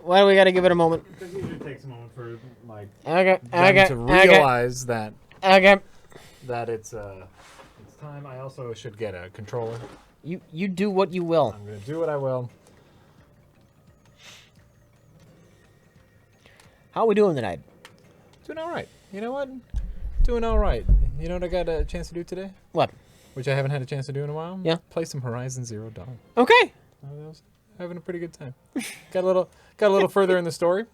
Why do we got to give it a moment? Because it usually takes a moment for like Okay. to realize that Okay. it's time. I also should get a controller. You do what you will. I'm gonna do what I will. How are we doing tonight? Doing all right. You know what? Doing all right. You know what I got a chance to do today? What? Which I haven't had a chance to do in a while? Yeah. Play some Horizon Zero Dawn. Okay. I was having a pretty good time. Got a little further in the story.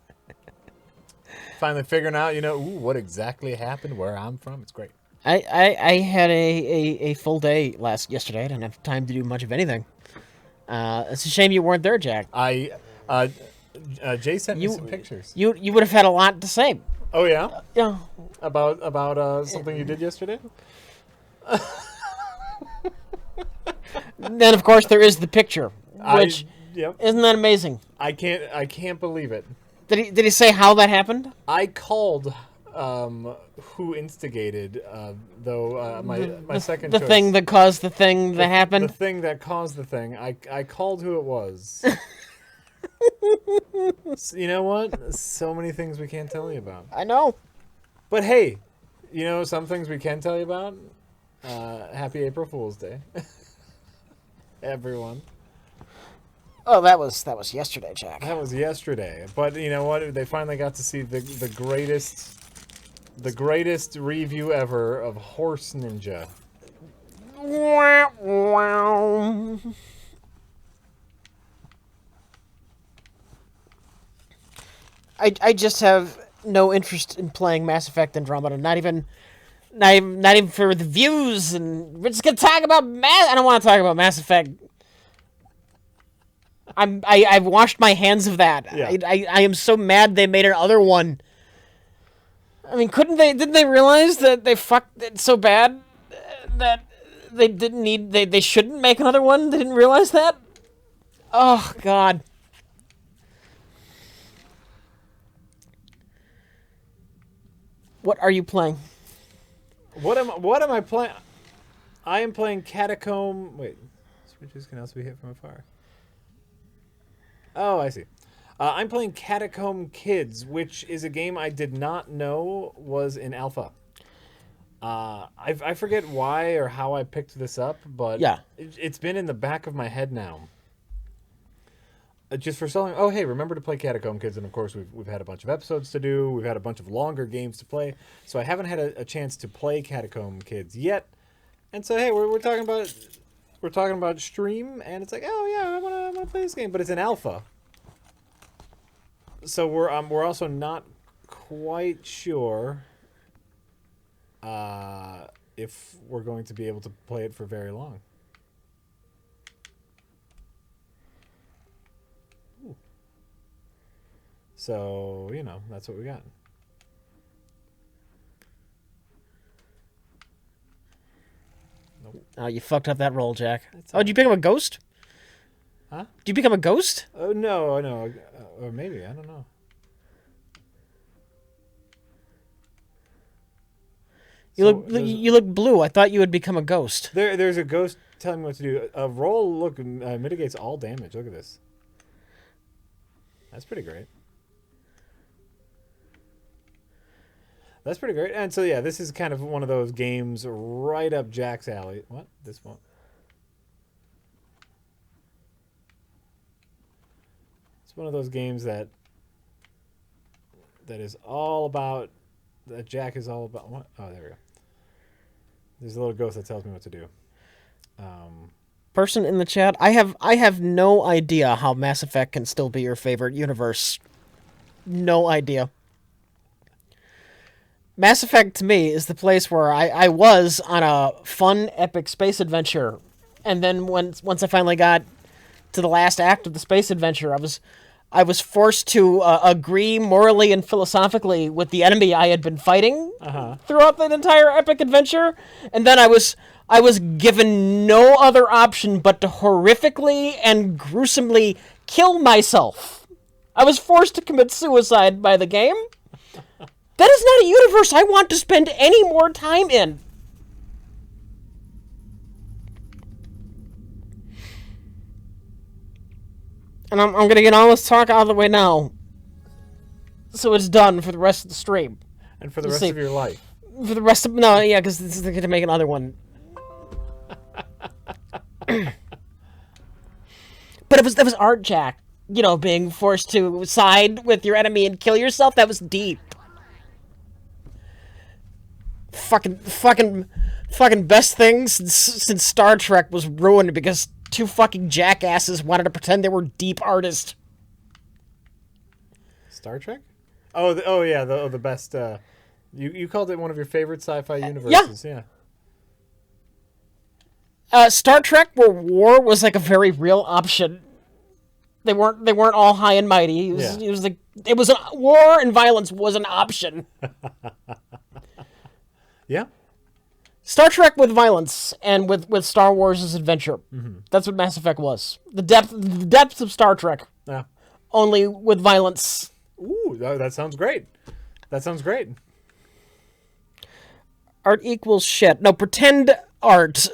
Finally figuring out, what exactly happened, where I'm from. It's great. I had a full day yesterday. I didn't have time to do much of anything. It's a shame you weren't there, Jack. Jay sent me some pictures. You would have had a lot to say. Oh yeah? Yeah. About something you did yesterday? Then of course there is the picture, which isn't that amazing? I can't believe it. Did he say how that happened? I called who instigated my second the choice. thing that caused the thing that happened. The thing that caused the thing. I called who it was. You know what? So many things we can't tell you about. I know. But hey, some things we can tell you about. Happy April Fool's Day, everyone. Oh, that was yesterday, Jack. That was yesterday. But you know what? They finally got to see the greatest review ever of Horse Ninja. Wow. I just have no interest in playing Mass Effect Andromeda. Not even for the views. And we're just gonna talk about I don't want to talk about Mass Effect. I've washed my hands of that. Yeah. I am so mad they made another one. I mean, didn't they realize that they fucked it so bad that they shouldn't make another one? They didn't realize that? Oh God. What are you playing? What am I playing? I am playing Catacomb. Wait, switches can also be hit from afar. Oh, I see. I'm playing Catacomb Kids, which is a game I did not know was in alpha. I forget why or how I picked this up, but yeah, it's been in the back of my head now. Just for so long. Oh, hey, remember to play Catacomb Kids, and of course we've had a bunch of episodes to do. We've had a bunch of longer games to play, so I haven't had a chance to play Catacomb Kids yet. And so hey, we're talking about stream, and it's like, oh yeah, I wanna play this game, but it's in alpha. So we're also not quite sure if we're going to be able to play it for very long. Ooh. So, that's what we got. Nope. Oh, you fucked up that roll, Jack. Did you pick up a ghost? Huh? Did you become a ghost? Oh, no. Or maybe, I don't know. You look blue. I thought you had become a ghost. There's a ghost telling me what to do. A roll mitigates all damage. Look at this. That's pretty great. That's pretty great. And so yeah, this is kind of one of those games right up Jack's alley. What? This one? It's one of those games that is all about, that Jack is all about. What? Oh, there we go. There's a little ghost that tells me what to do. Person in the chat, I have no idea how Mass Effect can still be your favorite universe. No idea. Mass Effect to me is the place where I was on a fun, epic space adventure, and then once I finally got to the last act of the space adventure, I was forced to agree morally and philosophically with the enemy I had been fighting throughout the entire epic adventure, and then I was given no other option but to horrifically and gruesomely kill myself. I was forced to commit suicide by the game. That is not a universe I want to spend any more time in. And I'm going to get all this talk out of the way now. so it's done for the rest of the stream. And for the Let's rest see. of your life. For the rest of no, yeah, because this is going to make another one. But it was art, Jack. You know, being forced to side with your enemy and kill yourself. That was deep. Fucking best thing since Star Trek was ruined because two fucking jackasses wanted to pretend they were deep artists. Star Trek? The best. You called it one of your favorite sci-fi universes. Yeah. Star Trek, where war was like a very real option. They weren't all high and mighty. War and violence was an option. Yeah. Star Trek with violence and with Star Wars' adventure. Mm-hmm. That's what Mass Effect was. The depths of Star Trek. Yeah. Only with violence. Ooh, that sounds great. That sounds great. Art equals shit. No, pretend art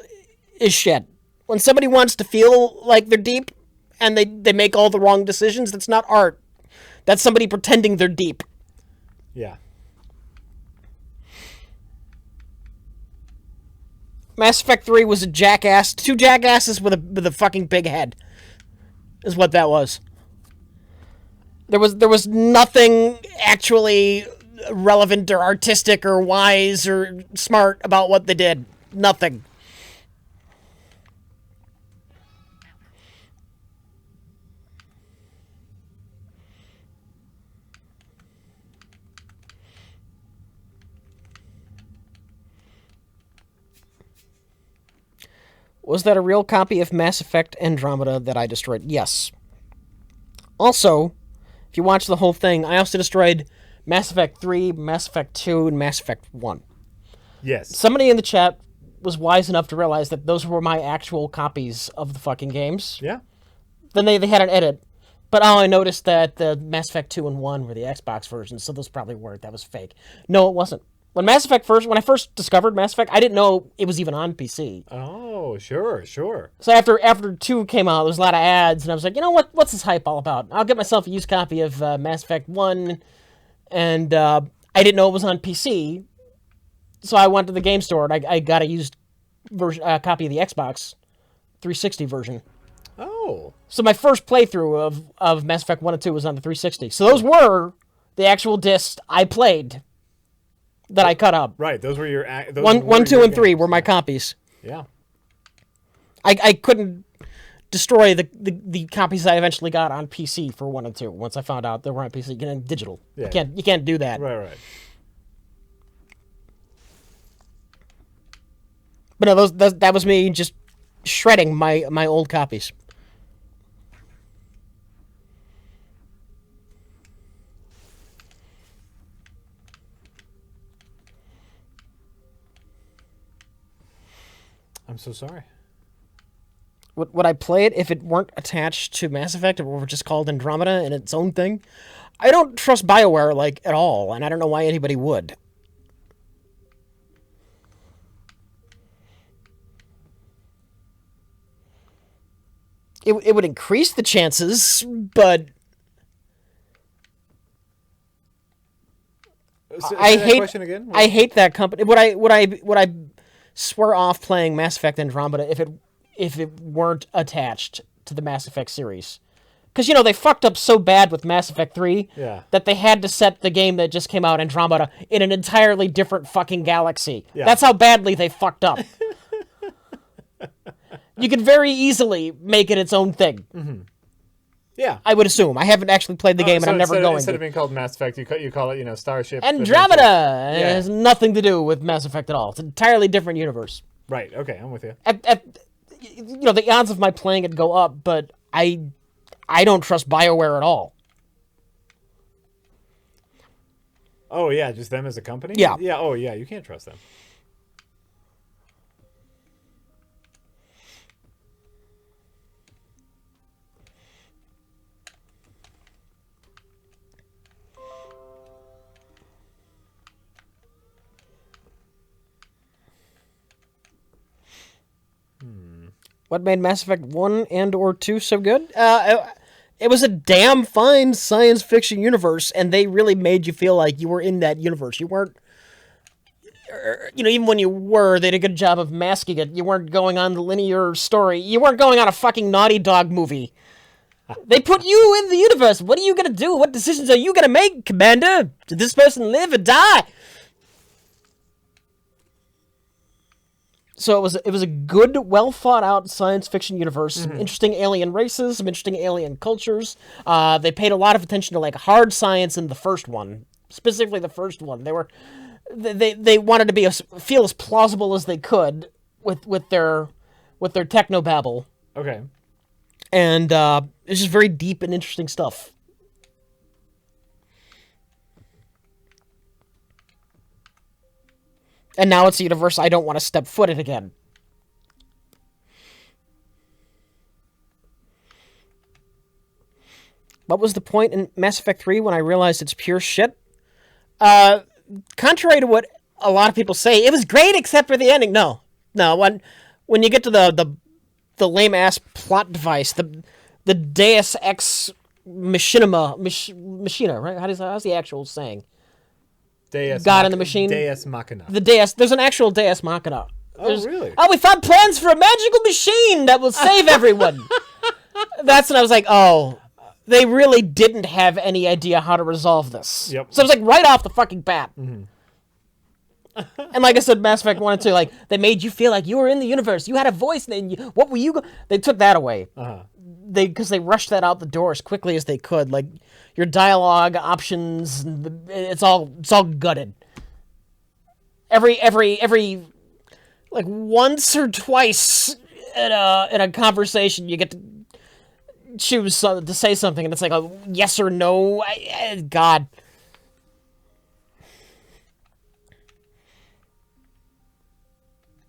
is shit. When somebody wants to feel like they're deep and they make all the wrong decisions, that's not art. That's somebody pretending they're deep. Yeah. Mass Effect 3 was a jackass. Two jackasses with a fucking big head. Is what that was. There was nothing actually relevant or artistic or wise or smart about what they did. Nothing. Was that a real copy of Mass Effect Andromeda that I destroyed? Yes. Also, if you watch the whole thing, I also destroyed Mass Effect 3, Mass Effect 2, and Mass Effect 1. Yes. Somebody in the chat was wise enough to realize that those were my actual copies of the fucking games. Yeah. Then they had an edit. But I noticed that the Mass Effect 2 and 1 were the Xbox versions, so those probably weren't. That was fake. No, it wasn't. When I first discovered Mass Effect, I didn't know it was even on PC. Oh, sure. So after 2 came out, there was a lot of ads, and I was like, you know what? What's this hype all about? I'll get myself a used copy of Mass Effect 1, and I didn't know it was on PC, so I went to the game store, and I got a used copy of the Xbox 360 version. Oh. So my first playthrough of Mass Effect 1 and 2 was on the 360. So those were the actual discs I played that I cut up. Right, those were your... Those 1, 2, and 3 games. were my copies. Yeah. I couldn't destroy the copies I eventually got on PC for 1 and 2 once I found out they were on PC. You know, digital. Yeah. You can't do that. Right. But no, that was me just shredding my old copies. I'm so sorry. Would I play it if it weren't attached to Mass Effect, or were just called Andromeda and its own thing? I don't trust BioWare, like, at all, and I don't know why anybody would. It would increase the chances, but I hate. Question again? I hate that company. Would I swear off playing Mass Effect Andromeda if it weren't attached to the Mass Effect series? Because, you know, they fucked up so bad with Mass Effect 3 that they had to set the game that just came out, Andromeda, in an entirely different fucking galaxy. Yeah. That's how badly they fucked up. You could very easily make it its own thing. Mm-hmm. Yeah. I would assume. I haven't actually played the game, and I'm never going to. Instead of being called Mass Effect, you call it, Starship Andromeda! Adventure. It has nothing to do with Mass Effect at all. It's an entirely different universe. Right, okay, I'm with you. The odds of my playing it go up, but I don't trust BioWare at all. Oh, yeah, just them as a company? Yeah. Yeah, oh, yeah, you can't trust them. What made Mass Effect 1 and or 2 so good? It was a damn fine science fiction universe, and they really made you feel like you were in that universe. You weren't, even when you were, they did a good job of masking it. You weren't going on the linear story. You weren't going on a fucking Naughty Dog movie. They put you in the universe. What are you gonna do? What decisions are you gonna make, Commander? Did this person live or die? So it was a good, well thought out science fiction universe. Some interesting alien races, some interesting alien cultures. They paid a lot of attention to like hard science in the first one, specifically the first one. They wanted to feel as plausible as they could with their technobabble. Okay. And it's just very deep and interesting stuff. And now it's a universe I don't want to step foot in again. What was the point in Mass Effect 3 when I realized it's pure shit? Contrary to what a lot of people say, it was great except for the ending. No. When you get to the lame-ass plot device, the Deus Ex Machina, right? How's the actual saying? God in the machine? Deus Machina. There's an actual Deus Machina. Really? Oh, we found plans for a magical machine that will save everyone. That's when I was like, oh, they really didn't have any idea how to resolve this. Yep. So it was like right off the fucking bat. And like I said, Mass Effect 1 and 2, like, they made you feel like you were in the universe. You had a voice, and what were you... They took that away. Because they rushed that out the door as quickly as they could. Like, your dialogue options, it's all gutted. Every like, once or twice in a conversation, you get to choose to say something, and it's like a yes or no. God.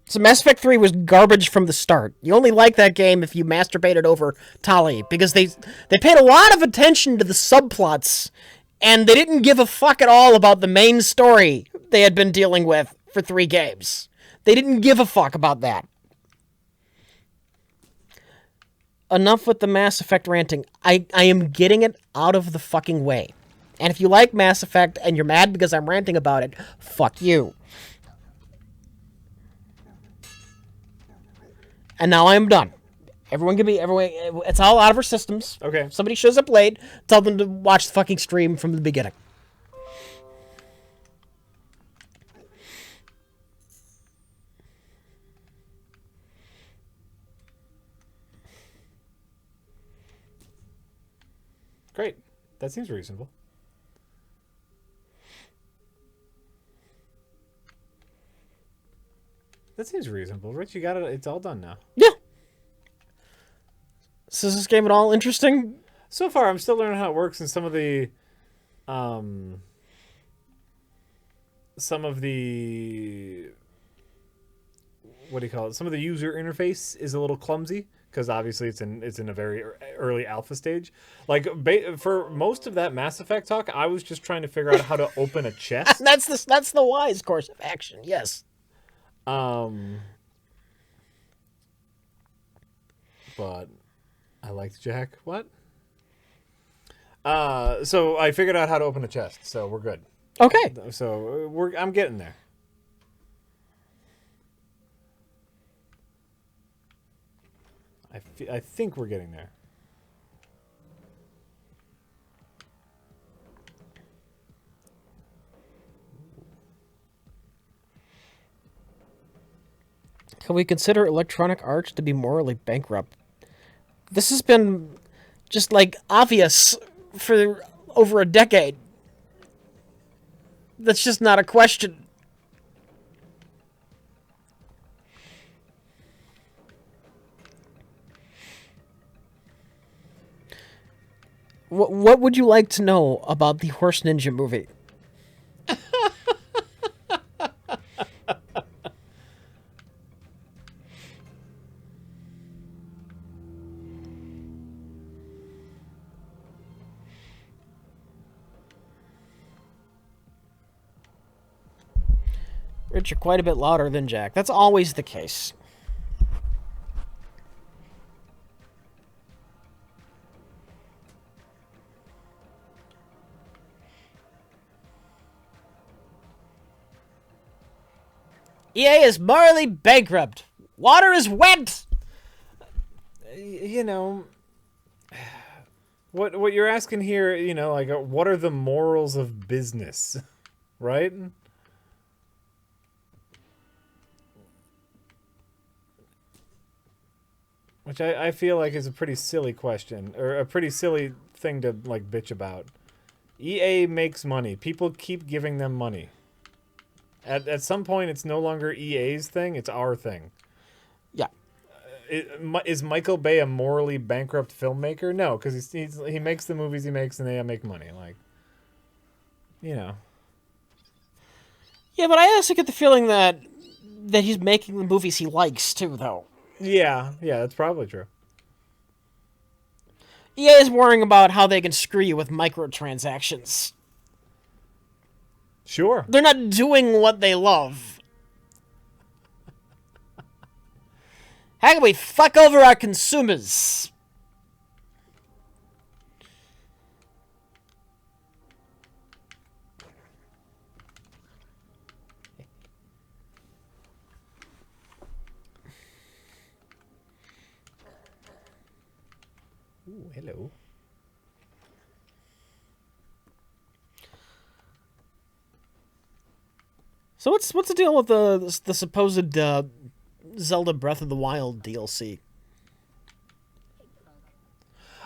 So Mass Effect 3 was garbage from the start. You only like that game if you masturbated over Tali, because they paid a lot of attention to the subplots, and they didn't give a fuck at all about the main story they had been dealing with for 3 games. They didn't give a fuck about that. Enough with the Mass Effect ranting. I am getting it out of the fucking way. And if you like Mass Effect and you're mad because I'm ranting about it, fuck you. And now I am done. Everyone, it's all out of our systems. Okay. If somebody shows up late, tell them to watch the fucking stream from the beginning. Great. That seems reasonable. That seems reasonable, Rich. You got it. It's all done now. Yeah. So is this game at all interesting? So far, I'm still learning how it works, and some of the what do you call it? Some of the user interface is a little clumsy because obviously it's in a very early alpha stage. Like for most of that Mass Effect talk, I was just trying to figure out how to open a chest. That's the wise course of action. Yes. But I liked Jack. What? So I figured out how to open a chest, so we're good. Okay. So I'm getting there. I think we're getting there. Can we consider Electronic Arts to be morally bankrupt? This has been just, like, obvious for over a decade. That's just not a question. What would you like to know about the Horse Ninja movie? Rich, you're quite a bit louder than Jack. That's always the case. EA is morally bankrupt. Water is wet. You know, what you're asking here, like what are the morals of business, right? Which I feel like is a pretty silly question, or a pretty silly thing to like bitch about. EA makes money. People keep giving them money. At some point, it's no longer EA's thing; it's our thing. Yeah. Is Michael Bay a morally bankrupt filmmaker? No, because he makes the movies he makes, and they make money. Like, Yeah, but I also get the feeling that he's making the movies he likes too, though. Yeah, that's probably true. EA is worrying about how they can screw you with microtransactions. Sure. They're not doing what they love. How can we fuck over our consumers? Ooh, hello. So what's the deal with the supposed Zelda Breath of the Wild DLC?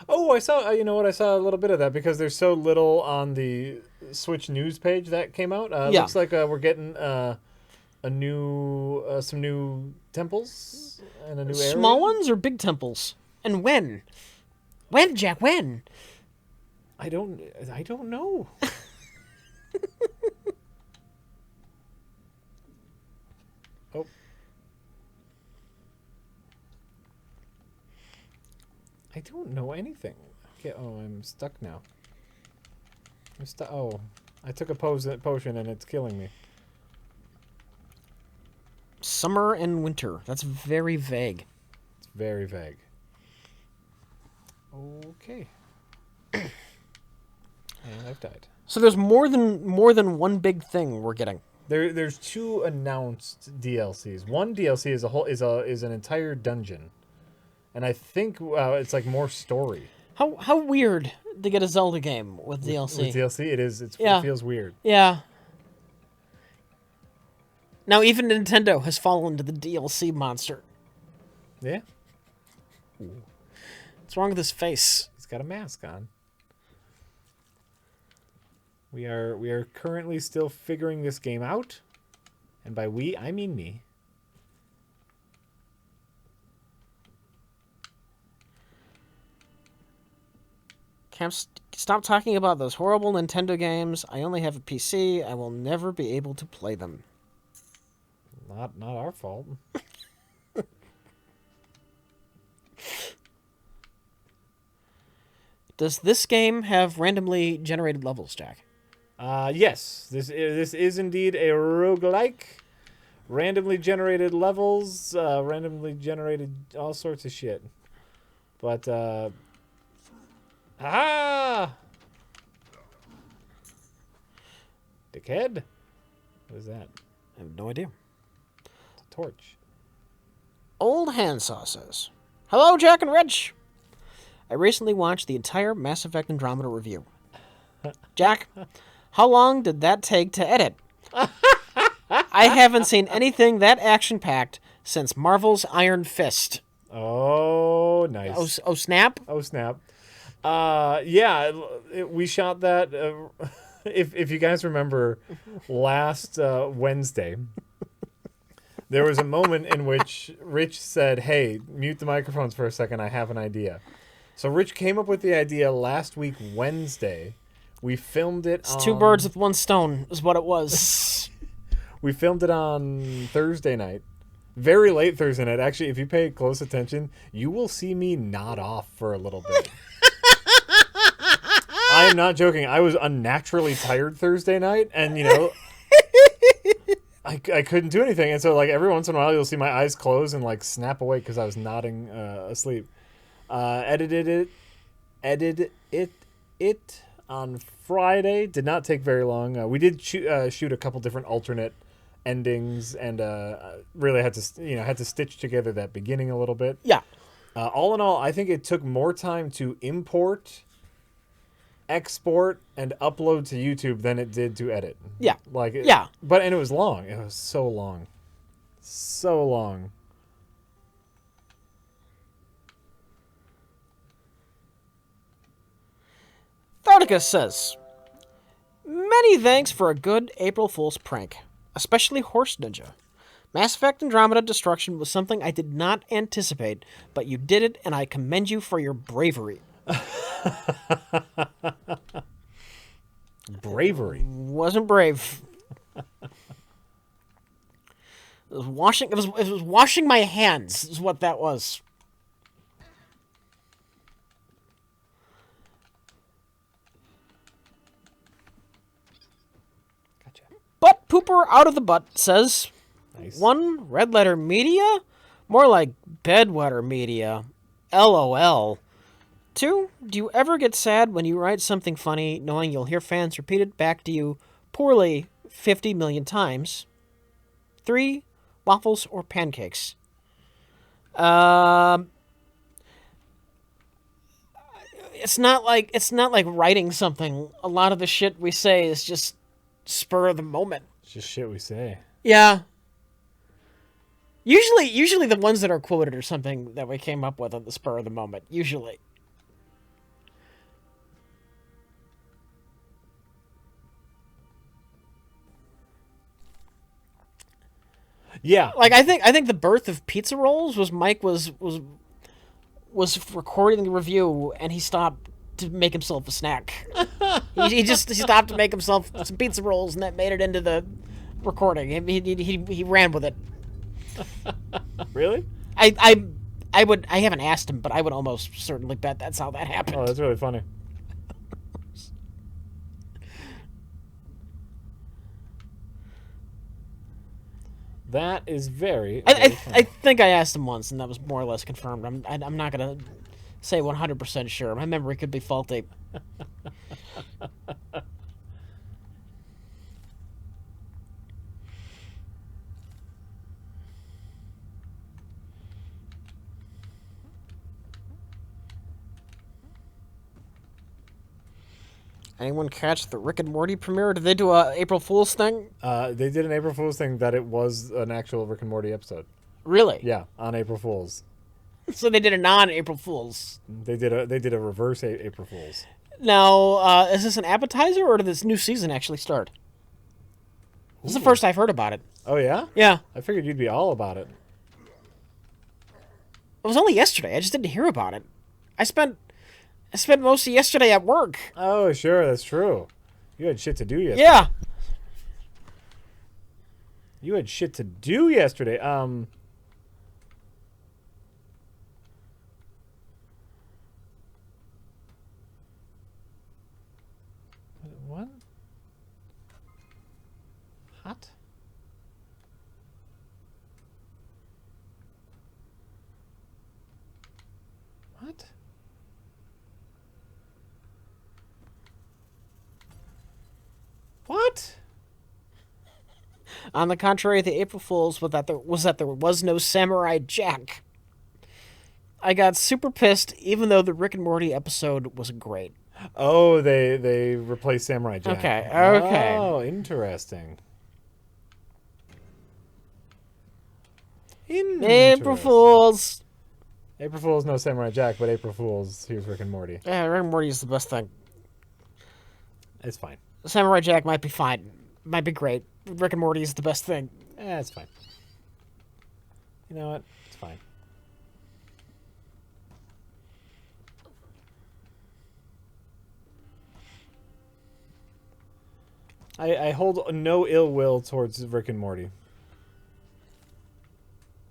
Oh, I saw. You know what? I saw a little bit of that because there's so little on the Switch news page that came out. Yeah. Looks like we're getting some new temples and a new area. Small ones or big temples? And when? When, Jack? When? I don't know. Oh. I don't know anything. Okay, I'm stuck now. I'm stuck. Oh, I took a potion and it's killing me. Summer and winter. That's very vague. It's very vague. Okay. And I've died. So there's more than one big thing we're getting. There's 2 announced DLCs. One DLC is an entire dungeon, and I think it's like more story. How weird to get a Zelda game with DLC. With DLC, it is. It feels weird. Yeah. Now even Nintendo has fallen to the DLC monster. Yeah. What's wrong with his face? He's got a mask on. We are currently still figuring this game out, and by we I mean me. Can't stop talking about those horrible Nintendo games. I only have a PC. I will never be able to play them. Not our fault. Does this game have randomly generated levels, Jack? Yes. This is indeed a roguelike. Randomly generated levels, randomly generated all sorts of shit. But dickhead? What is that? I have no idea. It's a torch. Old Handsaw says, "Hello, Jack and Rich. I recently watched the entire Mass Effect Andromeda review. Jack, how long did that take to edit? I haven't seen anything that action-packed since Marvel's Iron Fist." Oh, nice. Oh snap! Oh, snap. Yeah, we shot that. If you guys remember, last Wednesday, there was a moment in which Rich said, "Hey, mute the microphones for a second. I have an idea." So Rich came up with the idea last week, Wednesday. We filmed it It's 2 birds with 1 stone is what it was. We filmed it on Thursday night. Very late Thursday night. Actually, if you pay close attention, you will see me nod off for a little bit. I am not joking. I was unnaturally tired Thursday night, and I couldn't do anything. And so, like, every once in a while, you'll see my eyes close and like snap awake because I was nodding asleep. Edited it on Friday. Did not take very long. We did shoot a couple different alternate endings, and really had to stitch together that beginning a little bit. Yeah. All in all, I think it took more time to import, export, and upload to YouTube than it did to edit. Yeah. Yeah. And it was long. It was so long. So long. Thauticus says, many thanks for a good April Fool's prank, especially Horse Ninja. Mass Effect Andromeda Destruction was something I did not anticipate, but you did it, and I commend you for your bravery. Bravery. Wasn't brave. It was washing my hands is what that was. Gotcha. Butt Pooper Out of the Butt says, Nice. 1, Red Letter Media? More like Bedwetter Media. LOL. 2, do you ever get sad when you write something funny knowing you'll hear fans repeat it back to you poorly 50 million times? 3, waffles or pancakes? It's not like writing something. A lot of the shit we say is just spur of the moment. It's just shit we say. Yeah. Usually the ones that are quoted are something that we came up with on the spur of the moment. Usually. Yeah. Like I think the birth of pizza rolls was Mike was recording the review and he stopped to make himself a snack. he stopped to make himself some pizza rolls and that made it into the recording. He ran with it. Really? I haven't asked him, but I would almost certainly bet that's how that happened. Oh, that's really funny. That is very. I funny. think I asked him once, and that was more or less confirmed. I'm not gonna say 100% sure. My memory could be faulty. Anyone catch the Rick and Morty premiere? Did they do a April Fool's thing? They did an April Fool's thing that it was an actual Rick and Morty episode. Really? Yeah, on April Fool's. So they did a non-April Fool's. They did a reverse April Fool's. Now, is this an appetizer, or did this new season actually start? This is the first I've heard about it. Oh yeah? Yeah. I figured you'd be all about it. It was only yesterday. I just didn't hear about it. I spent most of yesterday at work. Oh, sure, that's true. You had shit to do yesterday. Yeah. You had shit to do yesterday. What? Hot? What? What? On the contrary, the April Fool's was that there was no Samurai Jack. I got super pissed, even though the Rick and Morty episode was great. Oh, they replaced Samurai Jack. Okay. Oh, interesting. April Fool's. April Fool's, no Samurai Jack, but April Fool's, here's Rick and Morty. Yeah, Rick and Morty is the best thing. It's fine. Samurai Jack might be fine. Might be great. Rick and Morty is the best thing. It's fine. You know what? It's fine. I hold no ill will towards Rick and Morty.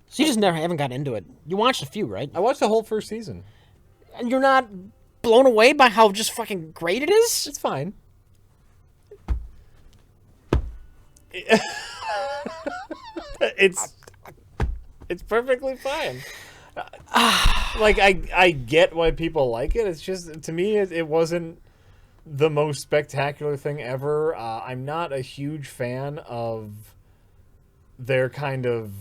So you just haven't got into it. You watched a few, right? I watched the whole first season. And you're not blown away by how just fucking great it is? It's fine. It's perfectly fine. Like I get why people like it. It's just, to me, it wasn't the most spectacular thing ever. I'm not a huge fan of they're kind of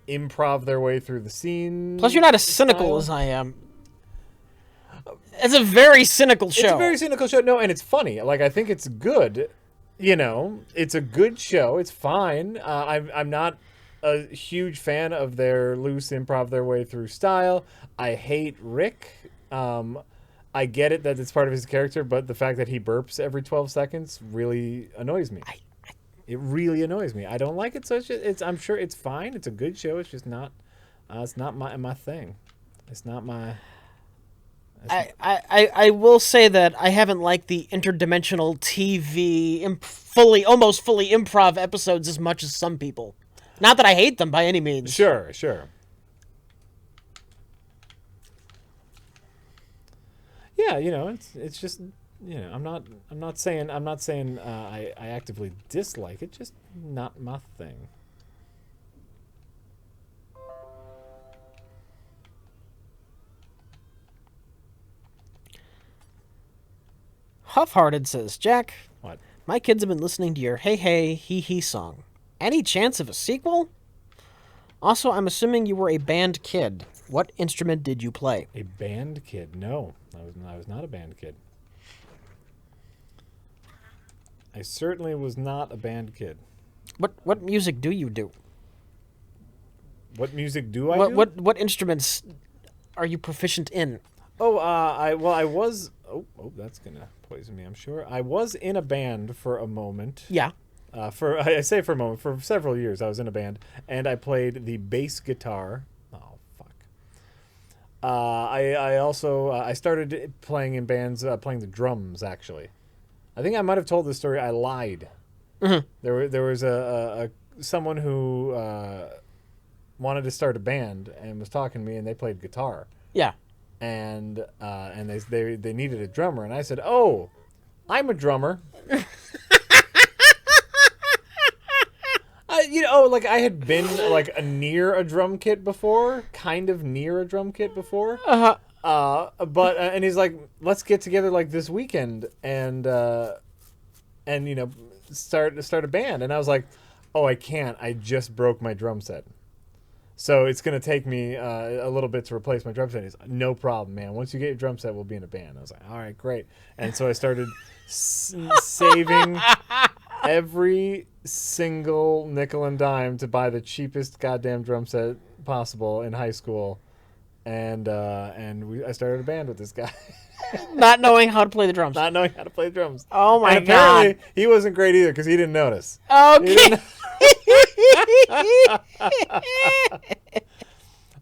improv their way through the scene. Plus, you're not as cynical as I am. It's a very cynical show. It's a very cynical show. No, and it's funny. Like, I think it's good. You know, it's a good show. It's fine. I'm not a huge fan of their loose improv their way through style. I hate Rick. I get it that it's part of his character, but the fact that he burps every 12 seconds really annoys me. It really annoys me. I don't like it. So I'm sure it's fine. It's a good show. It's just not. It's not my thing. It's not my. I will say that I haven't liked the interdimensional TV almost fully improv episodes as much as some people. Not that I hate them by any means. Sure. Yeah, you know, it's just, you know, I'm not saying I actively dislike it, just not my thing. Huff-Hearted says, Jack, What? my kids have been listening to your Hey Hey Hee Hee song. Any chance of a sequel? Also, I'm assuming you were a band kid. What instrument did you play? A band kid? No, I was not a band kid. I certainly was not a band kid. What music do you do? What music do I do? What instruments are you proficient in? Oh, I was. Oh, that's gonna poison me. I'm sure. I was in a band for a moment. Yeah. I say for a moment. For several years, I was in a band, and I played the bass guitar. Oh, fuck. I also I started playing in bands, playing the drums. Actually, I think I might have told this story. I lied. Mm-hmm. There was a someone who wanted to start a band and was talking to me, and they played guitar. Yeah. And they needed a drummer, and I said, "Oh, I'm a drummer." Like I had been like near a drum kit before, kind of near a drum kit before. But and he's like, "Let's get together like this weekend and you know start a band." And I was like, "Oh, I can't. I just broke my drum set." So it's going to take me a little bit to replace my drum set. He's like, no problem, man. Once you get your drum set, we'll be in a band. I was like, all right, great. And so I started saving every single nickel and dime to buy the cheapest goddamn drum set possible in high school. And I started a band with this guy. Not knowing how to play the drums. Not knowing how to play drums. Oh, my and God. apparently, he wasn't great either because he didn't notice. Okay.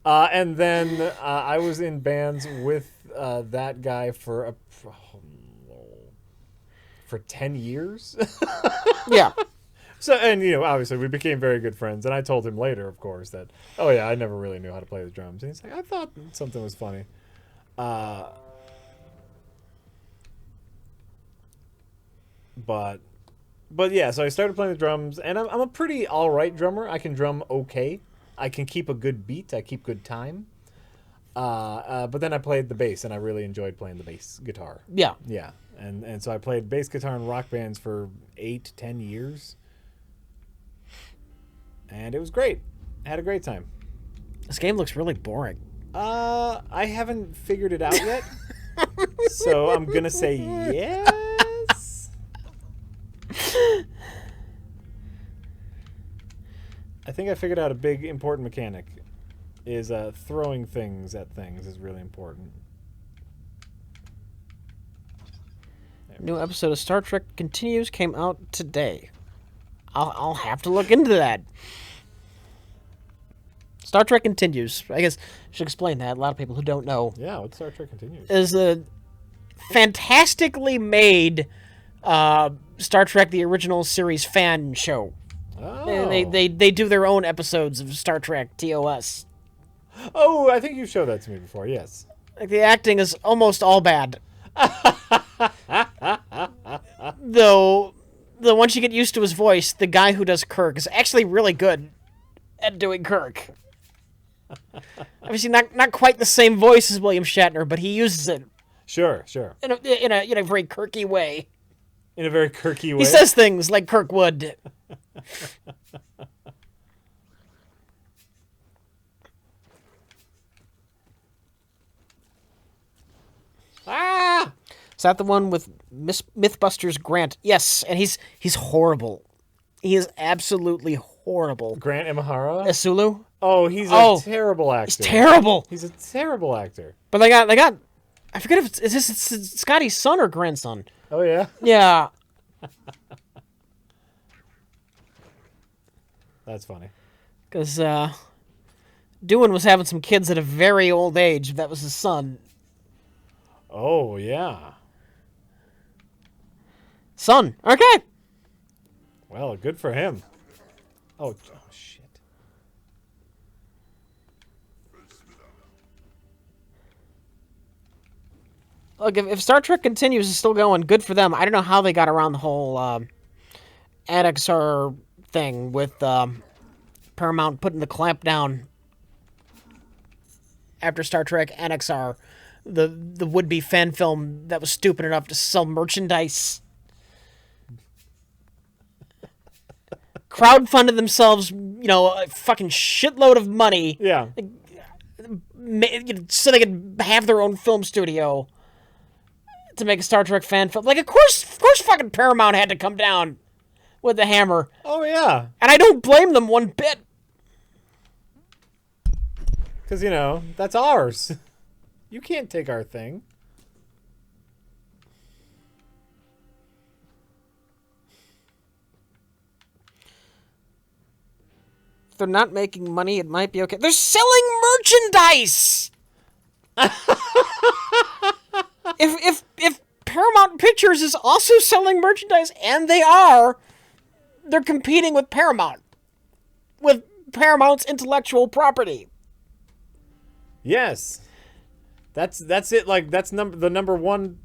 And then I was in bands with that guy for 10 years. Yeah. So, and, you know, obviously we became very good friends. And I told him later, of course, that, oh, yeah, I never really knew how to play the drums. And he's like, I thought something was funny. But yeah, so I started playing the drums, and I'm a pretty all right drummer. I can drum okay. I can keep a good beat. I keep good time. But then I played the bass, and I really enjoyed playing the bass guitar. Yeah. Yeah, and so I played bass guitar in rock bands for 8-10 years, and it was great. I had a great time. This game looks really boring. I haven't figured it out yet, so I'm gonna say yes. I think I figured out a big important mechanic is throwing things at things is really important. New episode of Star Trek Continues came out today. I'll have to look into that. Star Trek Continues. I guess I should explain that. A lot of people who don't know. Yeah, what's Star Trek Continues? Is a fantastically made Star Trek the original series fan show. Oh. They do their own episodes of Star Trek TOS. Oh, I think you showed that to me before. Yes. Like the acting is almost all bad. Though once you get used to his voice, the guy who does Kirk is actually really good at doing Kirk. Obviously not quite the same voice as William Shatner, but he uses it. Sure. In a very Kirky way. In a very Kirky way. He says things like Kirk would. Ah! Is that the one with Mythbusters Grant? Yes, and he's horrible. He is absolutely horrible. Grant Imahara? Sulu? Oh, he's a Oh, terrible actor. he's terrible. He's a terrible actor. But they got. I forget if it's Scotty's son or grandson. Oh, yeah? Yeah, That's funny. because Doohan was having some kids at a very old age. That was his son. Oh, yeah. Son. Okay. Well, good for him. Oh shit. Look, if Star Trek Continues is still going, good for them. I don't know how they got around the whole AdXR thing with Paramount putting the clamp down after Star Trek NXR, the would-be fan film that was stupid enough to sell merchandise. Crowdfunded themselves, a fucking shitload of money Yeah. so they could have their own film studio to make a Star Trek fan film. Like, of course fucking Paramount had to come down with the hammer. Oh, yeah. And I don't blame them one bit. Because, that's ours. You can't take our thing. If they're not making money, it might be okay. They're selling merchandise! if Paramount Pictures is also selling merchandise, and they're competing with Paramount. With Paramount's intellectual property. Yes. That's it. Like, that's the number one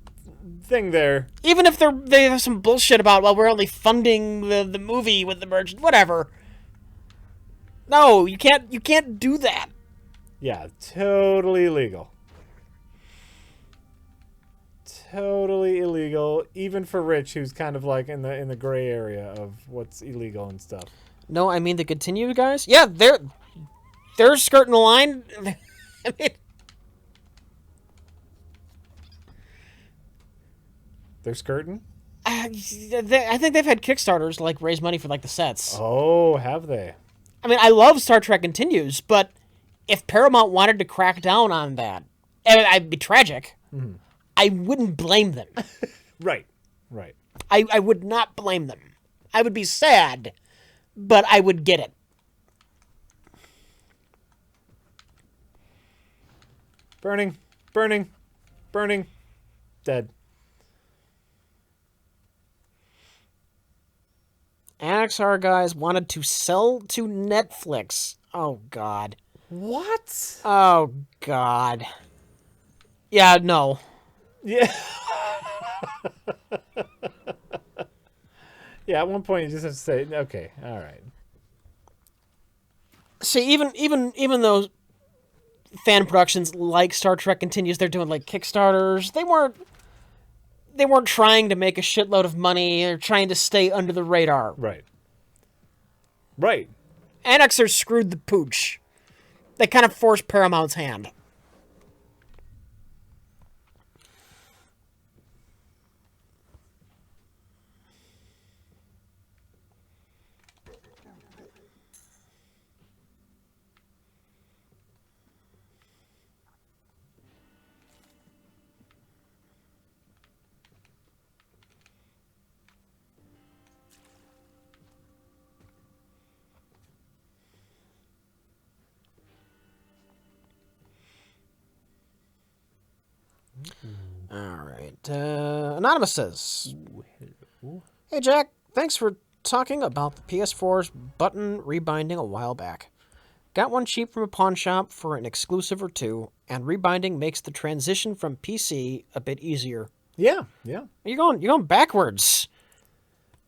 thing there. Even if they have some bullshit about, well, we're only funding the movie with the merch, whatever. No, you can't do that. Yeah, totally illegal. Totally illegal, even for Rich, who's kind of like in the gray area of what's illegal and stuff. No, I mean the Continue guys. Yeah, they're skirting the line. I mean, They're skirting? I think they've had Kickstarters to, like, raise money for, like, the sets. Oh, have they? I mean, I love Star Trek Continues, but if Paramount wanted to crack down on that, and I'd be tragic, I wouldn't blame them. Right. I would not blame them. I would be sad, but I would get it. Burning. Dead. AnXR guys wanted to sell to Netflix. Oh, God. What? Oh, God. Yeah, no. Yeah. Yeah, at one point you just have to say, okay, all right. See, even though fan productions like Star Trek Continues, they're doing, like, Kickstarters, they weren't trying to make a shitload of money or trying to stay under the radar. Right. AnXR screwed the pooch. They kind of forced Paramount's hand. All right. Anonymous says, "Hey, Jack, thanks for talking about the PS4's button rebinding a while back. Got one cheap from a pawn shop for an exclusive or two, and rebinding makes the transition from PC a bit easier." Yeah. You're going backwards.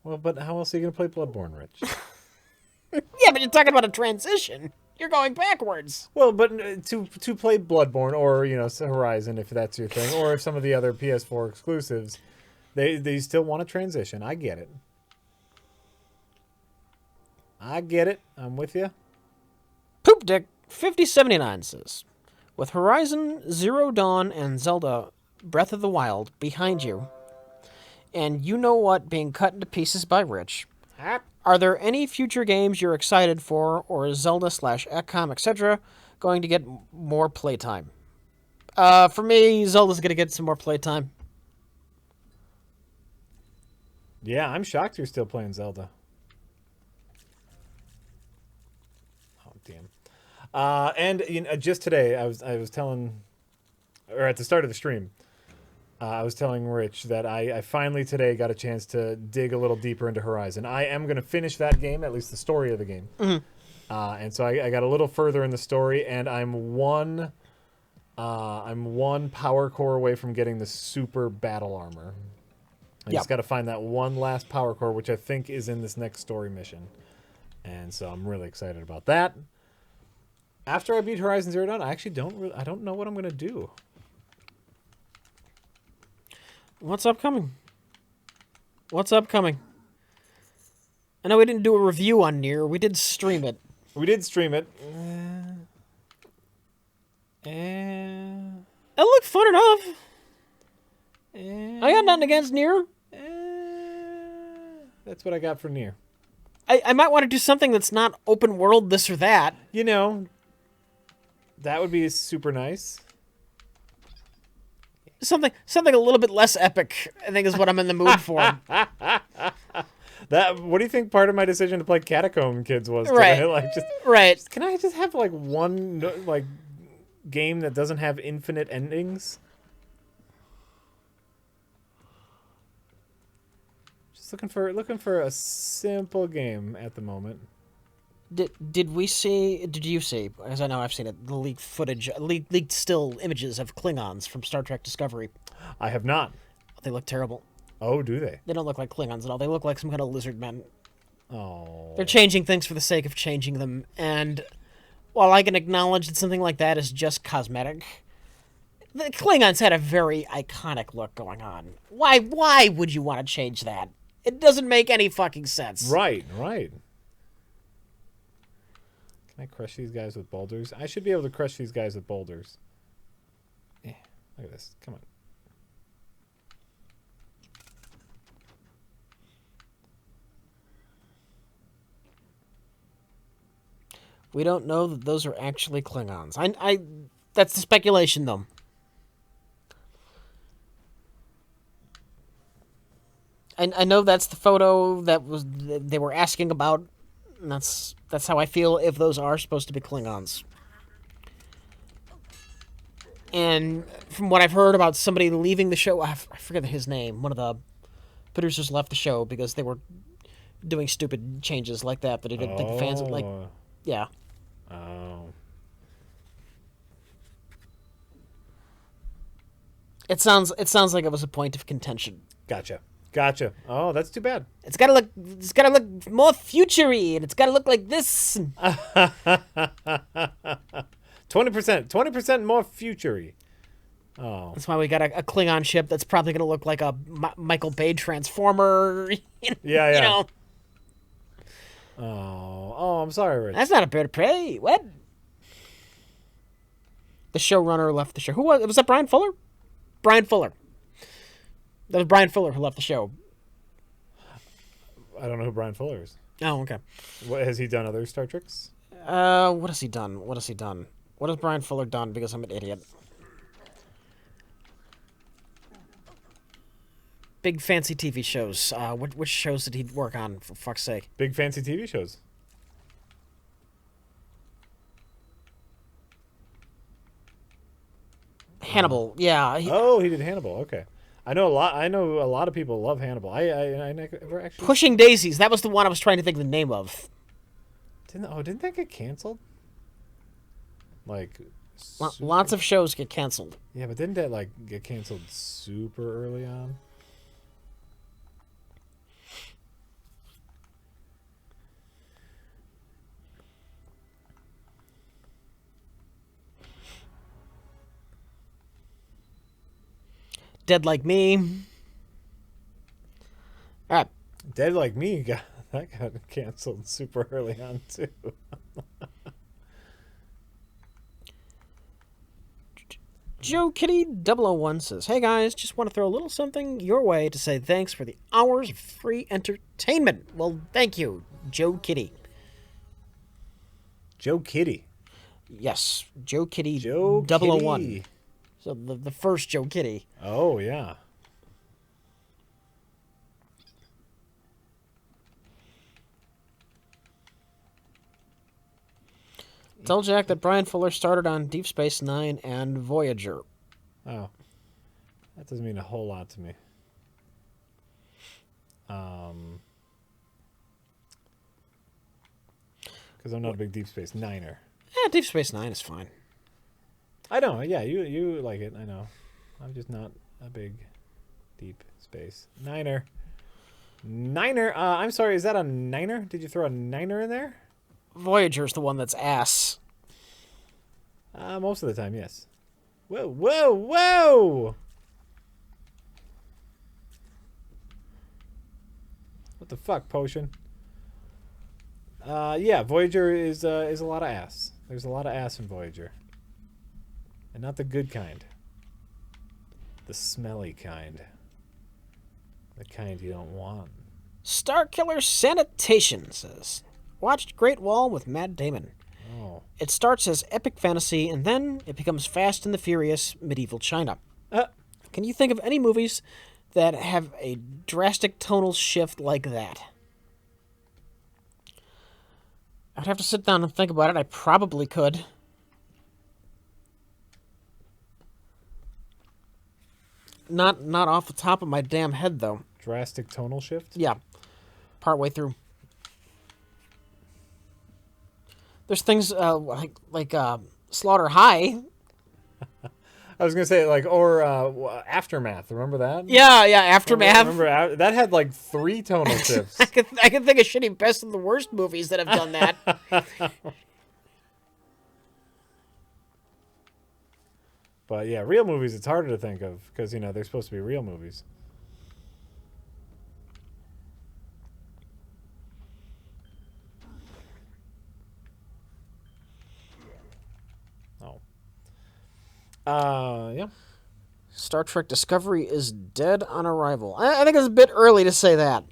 Well, but how else are you going to play Bloodborne, Rich? Yeah, but you're talking about a transition. You're going backwards. Well, but to play Bloodborne or, Horizon, if that's your thing, or some of the other PS4 exclusives, they still want to transition. I get it. I'm with you. Poop Dick 5079 says, "With Horizon Zero Dawn and Zelda Breath of the Wild behind you, and you know what being cut into pieces by Rich. Are there any future games you're excited for, or is Zelda slash XCOM, etc., going to get more playtime? For me, Zelda's going to get some more playtime. Yeah, I'm shocked you're still playing Zelda. Oh, damn. And just today, I was telling, or at the start of the stream, I was telling Rich that I finally today got a chance to dig a little deeper into Horizon. I am going to finish that game, at least the story of the game. And so I got a little further in the story, and I'm one power core away from getting the super battle armor. I just got to find that one last power core, which I think is in this next story mission. And so I'm really excited about that. After I beat Horizon Zero Dawn, I actually I don't know what I'm going to do. What's upcoming? What's upcoming? I know we didn't do a review on Nier. We did stream it. We did stream it. It looked fun enough. I got nothing against Nier. That's what I got for Nier. I might want to do something that's not open world, this or that. You know, that would be super nice. Something a little bit less epic, I think, is what I'm in the mood for. What do you think part of my decision to play Catacomb Kids was Right. today? Like, Right. Can I just have like one game that doesn't have infinite endings? Just looking for a simple game at the moment. Did you see, because I know I've seen it, the leaked footage, leaked still images of Klingons from Star Trek Discovery? I have not. They look terrible. Oh, do they? They don't look like Klingons at all. They look like some kind of lizard men. Oh. They're changing things for the sake of changing them, and while I can acknowledge that something like that is just cosmetic, the Klingons had a very iconic look going on. Why would you want to change that? It doesn't make any fucking sense. Right. Can I crush these guys with boulders? I should be able to crush these guys with boulders. Yeah, look at this. Come on. We don't know that those are actually Klingons. I that's the speculation, though. I know that's the photo that they were asking about. And that's how I feel if those are supposed to be Klingons. And from what I've heard about somebody leaving the show, I forget his name. One of the producers left the show because they were doing stupid changes like that he didn't think the fans would like. Yeah. Oh. It sounds like it was a point of contention. Gotcha. Oh, that's too bad. It's gotta look more futury, and it's gotta look like this. 20% more futury. Oh. That's why we got a Klingon ship that's probably gonna look like a Michael Bay Transformer. Yeah. You know. Oh, I'm sorry, Rich. That's not a bird of prey. What? The showrunner left the show. Who was that? Brian Fuller? Brian Fuller. That was Brian Fuller who left the show. I don't know who Brian Fuller is. Oh, okay. What has he done? Other Star Treks? What has he done? What has Brian Fuller done? Because I'm an idiot. Big fancy TV shows. Which shows did he work on? For fuck's sake. Big fancy TV shows. Hannibal. Yeah. He did Hannibal. Okay. I know a lot of people love Hannibal. I never actually. Pushing Daisies. That was the one I was trying to think of the name of. Didn't that get canceled? Like. Lots of shows get canceled. Yeah, but didn't that get canceled super early on? Dead Like Me. All right. Dead Like Me got canceled super early on too. Joe Kitty 001 says, "Hey guys, just want to throw a little something your way to say thanks for the hours of free entertainment." Well, thank you, Joe Kitty. Joe Kitty. Yes, Joe Kitty Joe 001. Kitty. So the first Joe Kitty. Oh, yeah. Tell Jack that Brian Fuller started on Deep Space Nine and Voyager. Oh. That doesn't mean a whole lot to me. Because I'm not a big Deep Space Niner. Deep Space Nine is fine. I know, yeah, you like it, I know. I'm just not a big Deep Space Niner. Niner, I'm sorry, is that a Niner? Did you throw a Niner in there? Voyager's the one that's ass. Most of the time, yes. Whoa, whoa, whoa! What the fuck, Potion? Yeah, Voyager is a lot of ass. There's a lot of ass in Voyager. And not the good kind. The smelly kind. The kind you don't want. Starkiller Sanitation says, "Watched Great Wall with Matt Damon. Oh. It starts as epic fantasy, and then it becomes Fast and the Furious medieval China. Can you think of any movies that have a drastic tonal shift like that?" I'd have to sit down and think about it. I probably could. Not off the top of my damn head, though. Drastic tonal shift? Yeah. Partway through. There's things like Slaughter High. I was gonna say or Aftermath. Remember that? Yeah, Aftermath. Remember that had like 3 tonal shifts. I can think of shitty best and the worst movies that have done that. But yeah, real movies it's harder to think of because they're supposed to be real movies. Yeah. Star Trek Discovery is dead on arrival. I think it's a bit early to say that.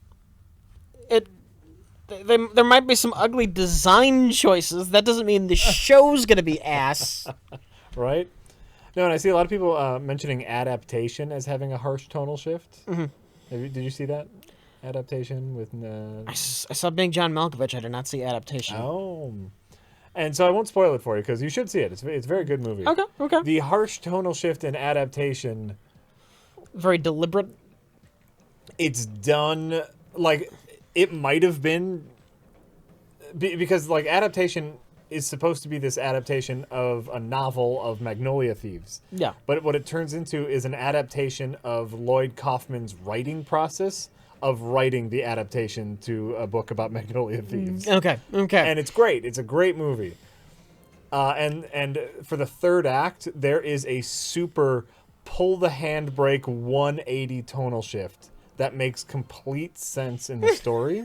There might be some ugly design choices. That doesn't mean the show's gonna be ass. Right? No, and I see a lot of people mentioning adaptation as having a harsh tonal shift. Mm-hmm. Did you see that? Adaptation with... I saw Big John Malkovich. I did not see Adaptation. Oh. And so I won't spoil it for you because you should see it. It's a very good movie. Okay. The harsh tonal shift in adaptation... Very deliberate. It's done... Like, it might have been... Because, adaptation is supposed to be this adaptation of a novel of Magnolia Thieves. Yeah. But what it turns into is an adaptation of Lloyd Kaufman's writing process of writing the adaptation to a book about Magnolia Thieves. Okay. And it's great. It's a great movie. And for the third act, there is a super pull the handbrake 180 tonal shift that makes complete sense in the story.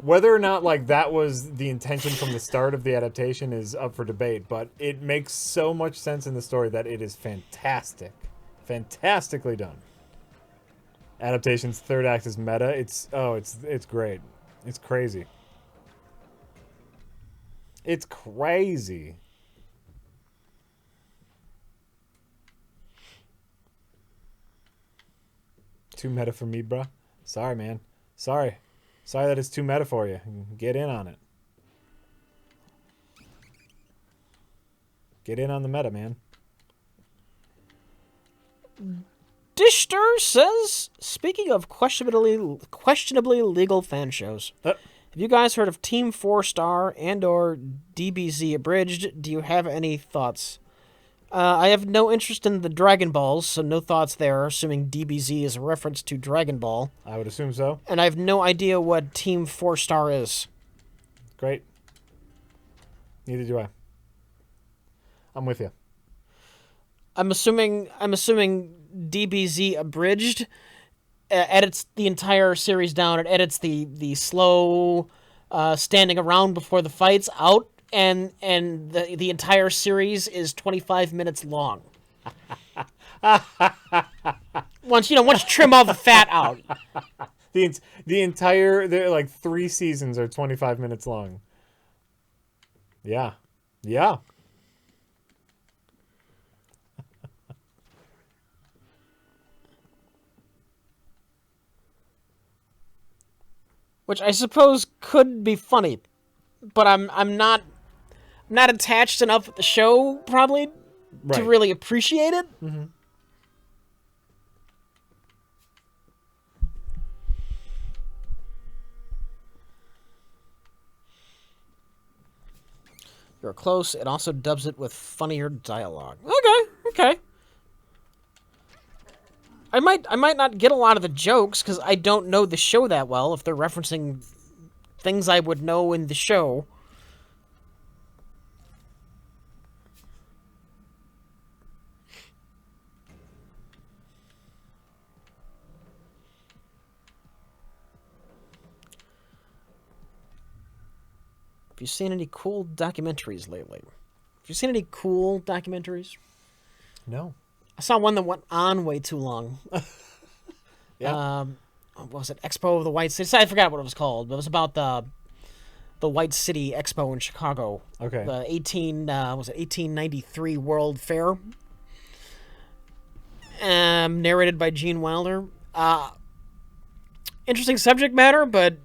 Whether or not that was the intention from the start of the adaptation is up for debate, but it makes so much sense in the story that it is fantastic. Fantastically done. Adaptation's third act is meta. It's great. It's crazy. It's crazy. Too meta for me, bruh. Sorry, man. Sorry that it's too meta for you. Get in on it. Get in on the meta, man. Dishter says, "Speaking of questionably legal fan shows, have you guys heard of Team 4-Star and or DBZ Abridged? Do you have any thoughts?" I have no interest in the Dragon Balls, so no thoughts there, assuming DBZ is a reference to Dragon Ball. I would assume so. And I have no idea what Team 4-Star is. Great. Neither do I. I'm with you. I'm assuming DBZ Abridged edits the entire series down. It edits the slow standing around before the fights out, and the entire series is 25 minutes long. Once you trim all the fat out. The entire like 3 seasons are 25 minutes long. Yeah. Yeah. Which I suppose could be funny, but I'm not attached enough with the show probably to really appreciate it. Mm-hmm. You're close. It also dubs it with funnier dialogue. Okay. I might not get a lot of the jokes because I don't know the show that well. If they're referencing things I would know in the show. Have you seen any cool documentaries lately? Have you seen any cool documentaries? No. I saw one that went on way too long. Yeah. What was it? Expo of the White City. I forgot what it was called, but it was about the White City Expo in Chicago. Okay. The 1893 World Fair. Narrated by Gene Wilder. Interesting subject matter, but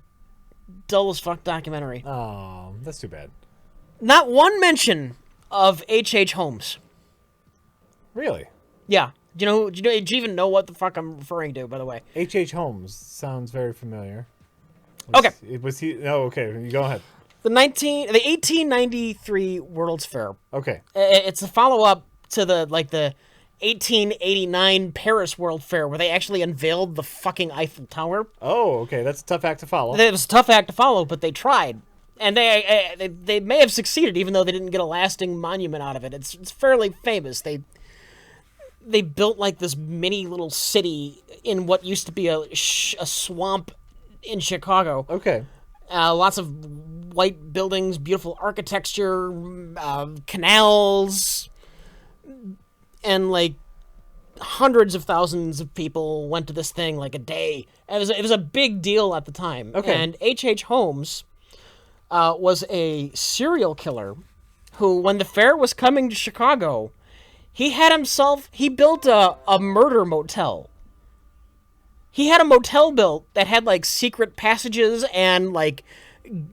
dull as fuck documentary. Oh, that's too bad. Not one mention of H.H. Holmes. Really? Yeah. Do you even know what the fuck I'm referring to, by the way? H.H. Holmes sounds very familiar. Okay. Was he? No, okay. You go ahead. The 1893 World's Fair. Okay. It's a follow-up to the 1889 Paris World Fair, where they actually unveiled the fucking Eiffel Tower. Oh, okay. That's a tough act to follow. It was a tough act to follow, but they tried. And they may have succeeded, even though they didn't get a lasting monument out of it. It's fairly famous. They built like this mini little city in what used to be a swamp in Chicago. Okay. Lots of white buildings, beautiful architecture, canals, and like hundreds of thousands of people went to this thing like a day. It was a big deal at the time. Okay. And H.H. Holmes was a serial killer who, when the fair was coming to Chicago, he built a murder motel. He had a motel built that had like secret passages and like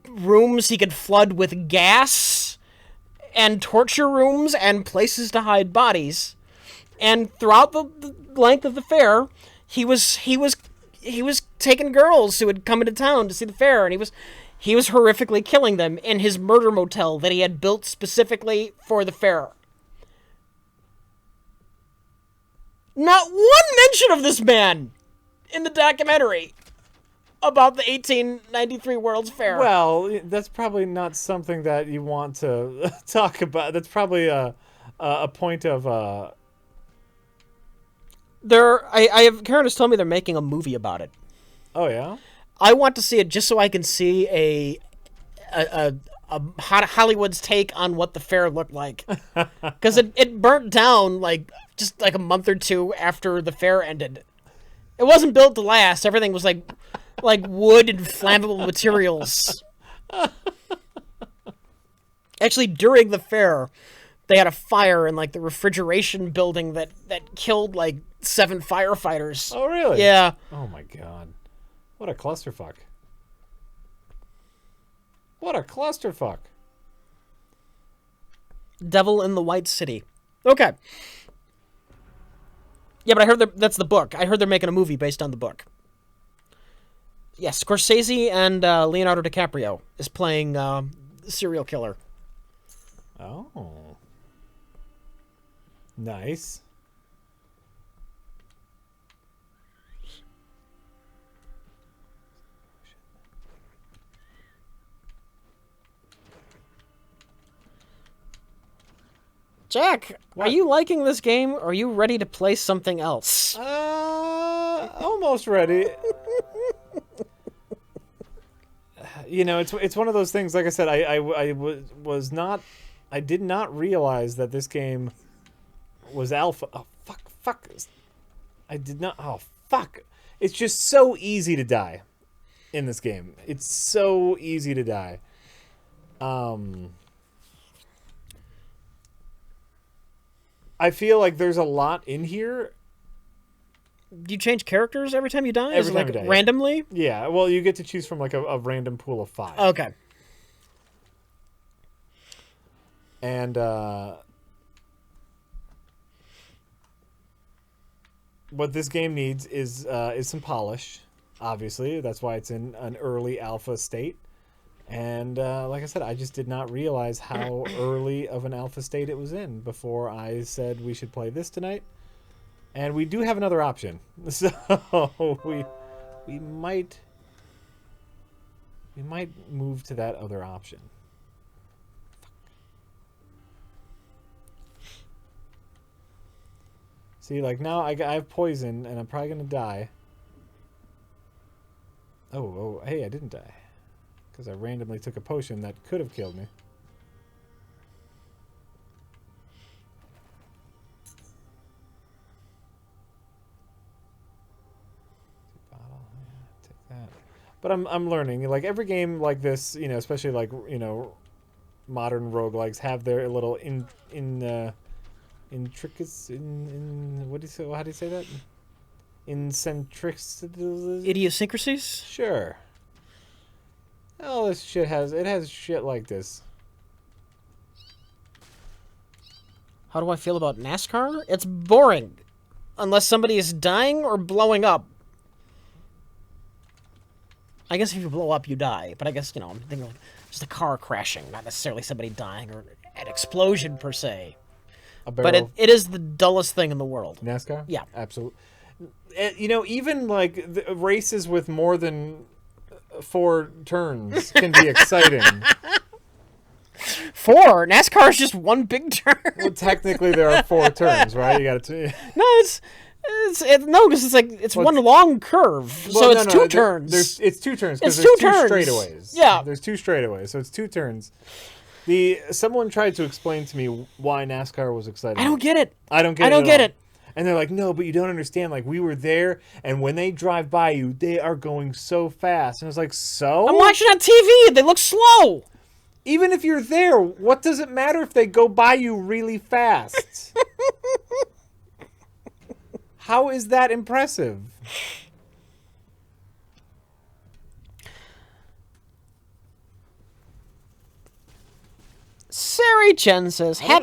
rooms he could flood with gas and torture rooms and places to hide bodies. And throughout the length of the fair, he was taking girls who had come into town to see the fair, and he was horrifically killing them in his murder motel that he had built specifically for the fair. Not one mention of this man in the documentary about the 1893 World's Fair. Well, that's probably not something that you want to talk about. That's probably a point of. Karen has told me they're making a movie about it. Oh yeah. I want to see it just so I can see a Hollywood's take on what the fair looked like, because it burnt down just like a month or two after the fair ended. It wasn't built to last. Everything was like wood and flammable materials. Actually, during the fair, they had a fire in like the refrigeration building that killed like 7 firefighters. Oh really? Yeah. Oh my god. What a clusterfuck. What a clusterfuck. Devil in the White City. Okay. Yeah, but I heard that's the book. I heard they're making a movie based on the book. Yes, Scorsese and Leonardo DiCaprio is playing serial killer. Oh. Nice. Jack, What? Are you liking this game, or are you ready to play something else? Almost ready. You know, it's one of those things. Like I said, I did not realize that this game was alpha. Oh fuck! I did not. Oh fuck! It's just so easy to die in this game. It's so easy to die. I feel like there's a lot in here. Do you change characters every time you die? Every Is it time like you die, randomly? Yeah, well, you get to choose from like a random pool of 5. Okay. And what this game needs is some polish. Obviously, that's why it's in an early alpha state. And like I said, I just did not realize how early of an alpha state it was in before I said we should play this tonight. And we do have another option, so we might move to that other option. See, like now I have poison, and I'm probably gonna die. Oh, hey, I didn't die because I randomly took a potion that could have killed me. But I'm learning. Like every game like this, you know, especially like, you know, modern roguelikes have their little intricacies in what do you say? How do you say that? Incentricities. Idiosyncrasies? Sure. Oh, this shit has shit like this. How do I feel about NASCAR? It's boring. Unless somebody is dying or blowing up. I guess if you blow up, you die. But I guess, you know, I'm thinking like just a car crashing, not necessarily somebody dying or an explosion per se. But it is the dullest thing in the world. NASCAR? Yeah. Absolutely. You know, even like races with more than 4 turns can be exciting. 4? NASCAR is just one big turn. Well, technically there are 4 turns, right? You got to. No, because it's like it's one long curve, Well, so it's 2 turns. It's 2 turns because It's there's 2 2 turns. straightaways. Yeah, there's 2 straightaways, so it's 2 turns. Someone tried to explain to me why NASCAR was exciting. I don't get it. I don't get it. I don't get it. And they're like, no, but you don't understand. Like, we were there, and when they drive by you, they are going so fast. And I was like, so? I'm watching on TV. They look slow. Even if you're there, what does it matter if they go by you really fast? How is that impressive? Sari Chen says, well,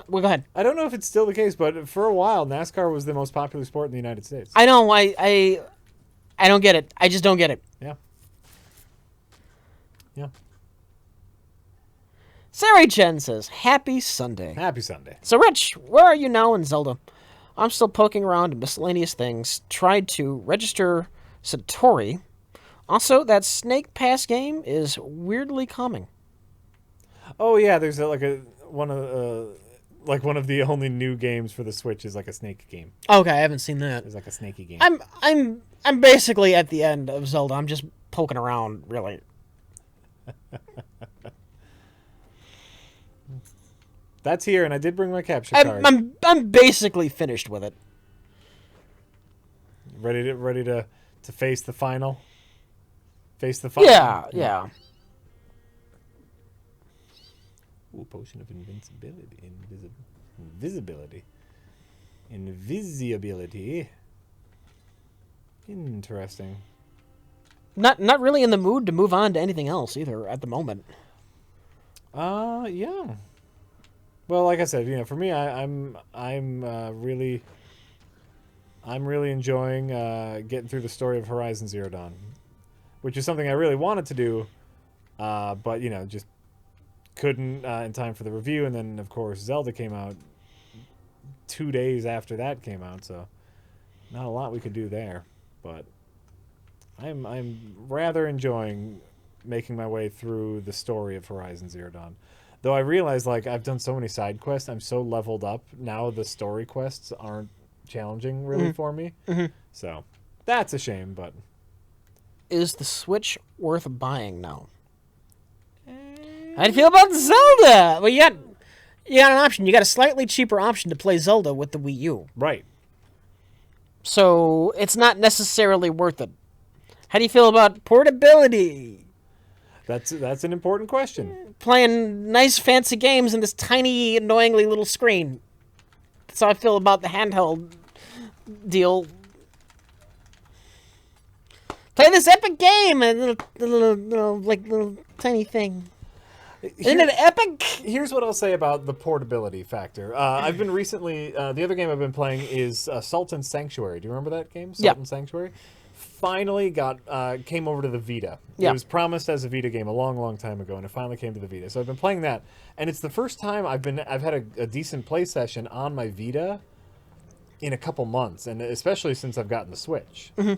go ahead. I don't know if it's still the case, but for a while, NASCAR was the most popular sport in the United States. I know. I don't get it. I just don't get it. Yeah. Yeah. Sari Chen says, happy Sunday. Happy Sunday. So, Rich, where are you now in Zelda? I'm still poking around in miscellaneous things. Tried to register Satori. Also, that Snake Pass game is weirdly calming. Oh yeah, there's one of the only new games for the Switch is like a snake game. Okay, I haven't seen that. It's like a snaky game. I'm basically at the end of Zelda. I'm just poking around, really. That's here, and I did bring my capture card. I'm basically finished with it. Ready to face the final. Face the final. Yeah. Ooh, potion of invincibility, invisibility. Interesting. Not really in the mood to move on to anything else either at the moment. Yeah. Well, like I said, you know, for me, I'm really enjoying getting through the story of Horizon Zero Dawn, which is something I really wanted to do, but you know, just couldn't in time for the review. And then, of course, Zelda came out 2 days after that came out, so not a lot we could do there. But I'm rather enjoying making my way through the story of Horizon Zero Dawn. Though I realize, like, I've done so many side quests, I'm so leveled up, now the story quests aren't challenging, really, for me. Mm-hmm. So, that's a shame, but... Is the Switch worth buying now? How do you feel about Zelda? Well, you got an option. You got a slightly cheaper option to play Zelda with the Wii U. Right. So it's not necessarily worth it. How do you feel about portability? That's an important question. Playing nice fancy games in this tiny, annoyingly little screen. That's how I feel about the handheld deal. Play this epic game, a little tiny thing. Isn't it epic? Here's what I'll say about the portability factor. I've been recently, the other game I've been playing is Sultan Sanctuary. Do you remember that game? Sultan Sanctuary? Finally came over to the Vita. Yeah. It was promised as a Vita game a long, long time ago, and it finally came to the Vita. So I've been playing that, and it's the first time I've had a decent play session on my Vita in a couple months, and especially since I've gotten the Switch. Mm-hmm.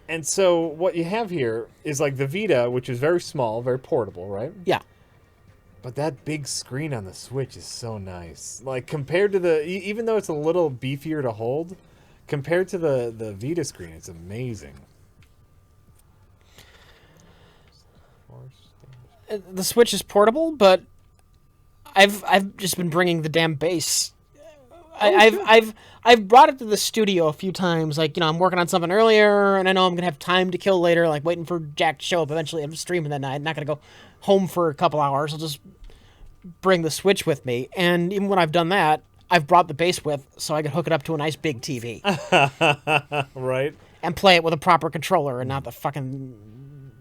And so what you have here is like the Vita, which is very small, very portable, right? Yeah. But that big screen on the Switch is so nice. Like compared to even though it's a little beefier to hold, compared to the Vita screen, it's amazing. The Switch is portable, but I've just been bringing the damn base. I've brought it to the studio a few times. Like, I'm working on something earlier, and I know I'm gonna have time to kill later. Like waiting for Jack to show up. Eventually, I'm streaming that night. I'm not gonna go home for a couple hours. I'll just bring the Switch with me. And even when I've done that, I've brought the base with, so I could hook it up to a nice big TV. Right. And play it with a proper controller, and not the fucking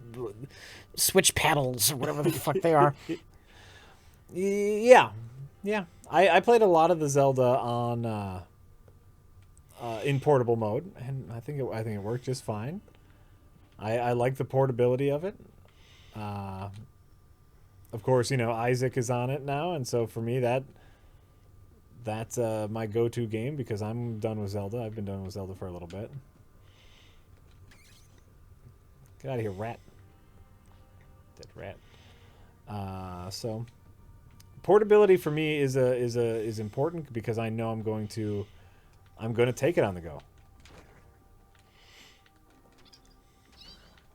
Switch paddles or whatever the fuck they are. Yeah. I played a lot of the Zelda on in portable mode, and I think it worked just fine. I like the portability of it. Of course, Isaac is on it now, and so for me that's my go-to game because I'm done with Zelda. I've been done with Zelda for a little bit. Get out of here, rat. Dead rat. So portability for me is important because I know I'm going to take it on the go.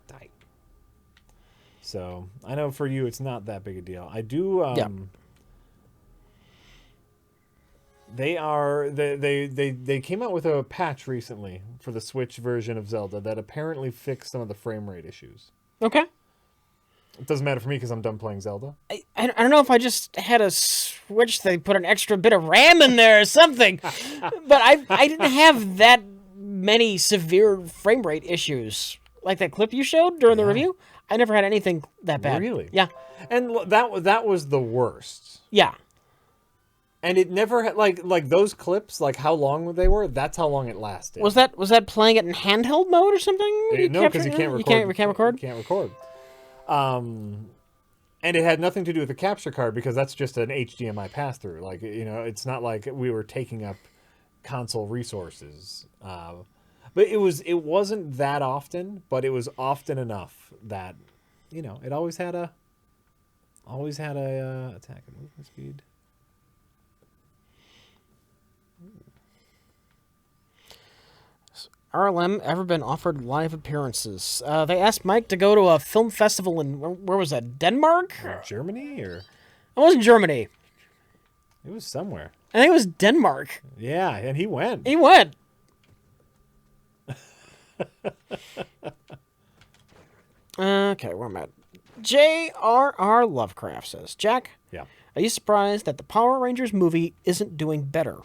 Die. So I know for you it's not that big a deal. I do. They came out with a patch recently for the Switch version of Zelda that apparently fixed some of the frame rate issues. Okay. It doesn't matter for me because I'm done playing Zelda. I don't know if I just had a Switch, they put an extra bit of RAM in there or something. But I didn't have that many severe frame rate issues. Like that clip you showed during the review. I never had anything that bad. Really? Yeah. And that was the worst. Yeah. And it never had, like those clips, like how long they were, that's how long it lasted. Was that playing it in handheld mode or something? No, because you can't record. You can't record? You can't record. And it had nothing to do with the capture card because that's just an HDMI pass-through. Like, it's not like we were taking up console resources. But it wasn't that often, but it was often enough that, it always had a attack and movement speed. RLM ever been offered live appearances? They asked Mike to go to a film festival in, where was that, Denmark? Germany? Or It wasn't Germany. it was somewhere. I think it was Denmark. Yeah, and he went. He went. Okay, where am I at? J.R.R. Lovecraft says, Jack, Yeah. are you surprised that the Power Rangers movie isn't doing better?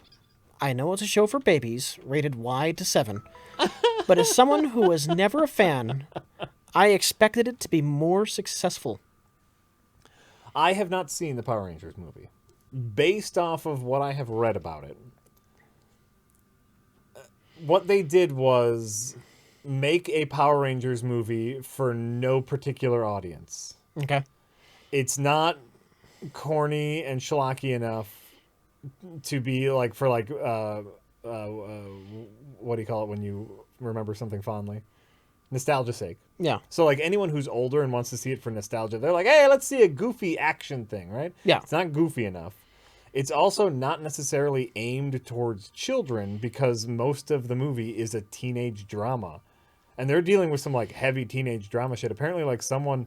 I know it's a show for babies, rated Y to 7, but as someone who was never a fan, I expected it to be more successful. I have not seen the Power Rangers movie. Based off of what I have read about it, what they did was make a Power Rangers movie for no particular audience. Okay. It's not corny and schlocky enough to be like for like what do you call it when you remember something fondly? Nostalgia's sake. Yeah. So like anyone who's older and wants to see it for nostalgia, they're like, hey, let's see a goofy action thing, right? Yeah. It's not goofy enough. It's also not necessarily aimed towards children because most of the movie is a teenage drama. and they're dealing with some like heavy teenage drama shit. Apparently, like someone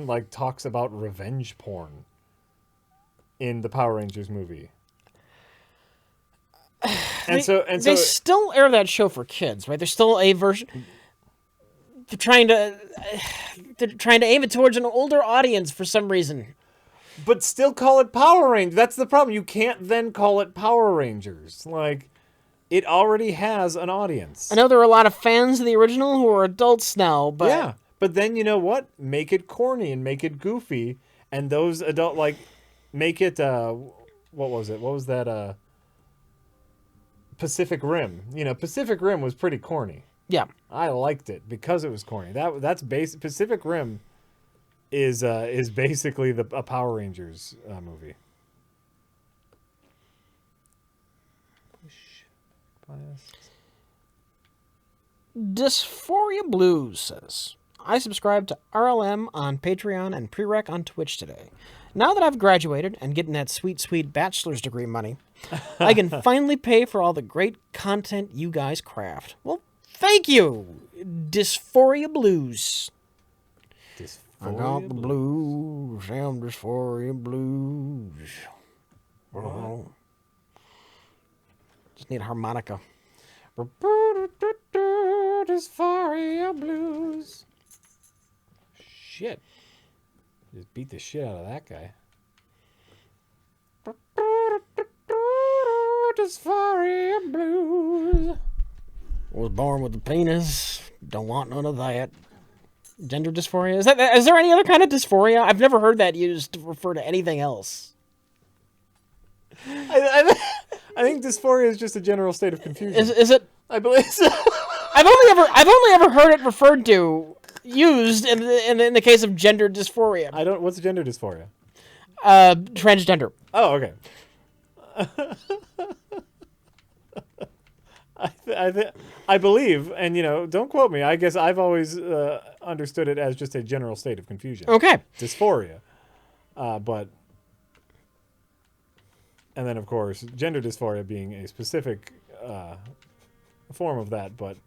like talks about revenge porn in the Power Rangers movie. And They still air that show for kids, right? There's still a version. They're trying to aim it towards an older audience for some reason. but still call it Power Rangers. That's the problem. You can't then call it Power Rangers. Like, it already has an audience. I know there are a lot of fans of the original who are adults now, but Yeah, but then you know what? Make it corny and make it goofy, and those adult like make it. What was it? What was that? Pacific Rim. You know, Pacific Rim was pretty corny. yeah. I liked it because it was corny. That's basic. Pacific Rim is basically a Power Rangers movie. Dysphoria Blues says, I subscribe to RLM on Patreon and Prereq on Twitch today. Now that I've graduated and getting that sweet, sweet bachelor's degree money, I can finally pay for all the great content you guys craft. Well, thank you, Dysphoria Blues. I got the blues, I'm Dysphoria Blues. Oh. Just need a harmonica. Dysphoria Blues. Shit. Just beat the shit out of that guy. Dysphoria Blues. Was born with a penis. Don't want none of that. Gender dysphoria? Is there any other kind of dysphoria? I've never heard that used to refer to anything else. I think dysphoria is just a general state of confusion. Is it? I believe so. I've only ever heard it referred to, used in the case of gender dysphoria. What's gender dysphoria? Transgender. Oh, okay. I believe, and don't quote me. I guess I've always understood it as just a general state of confusion. Okay. Dysphoria, and then of course gender dysphoria being a specific form of that. But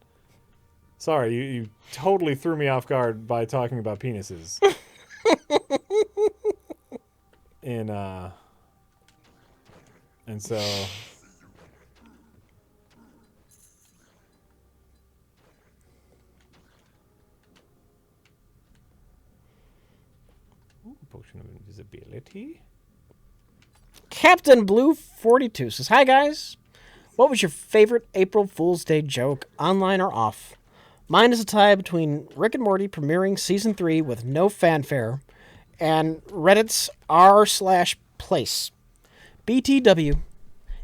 sorry, you totally threw me off guard by talking about penises. And so. Potion of invisibility. Captain Blue 42 says, "Hi guys. What was your favorite April Fool's Day joke, online or off? Mine is a tie between Rick and Morty premiering season 3 with no fanfare and Reddit's r/place. BTW,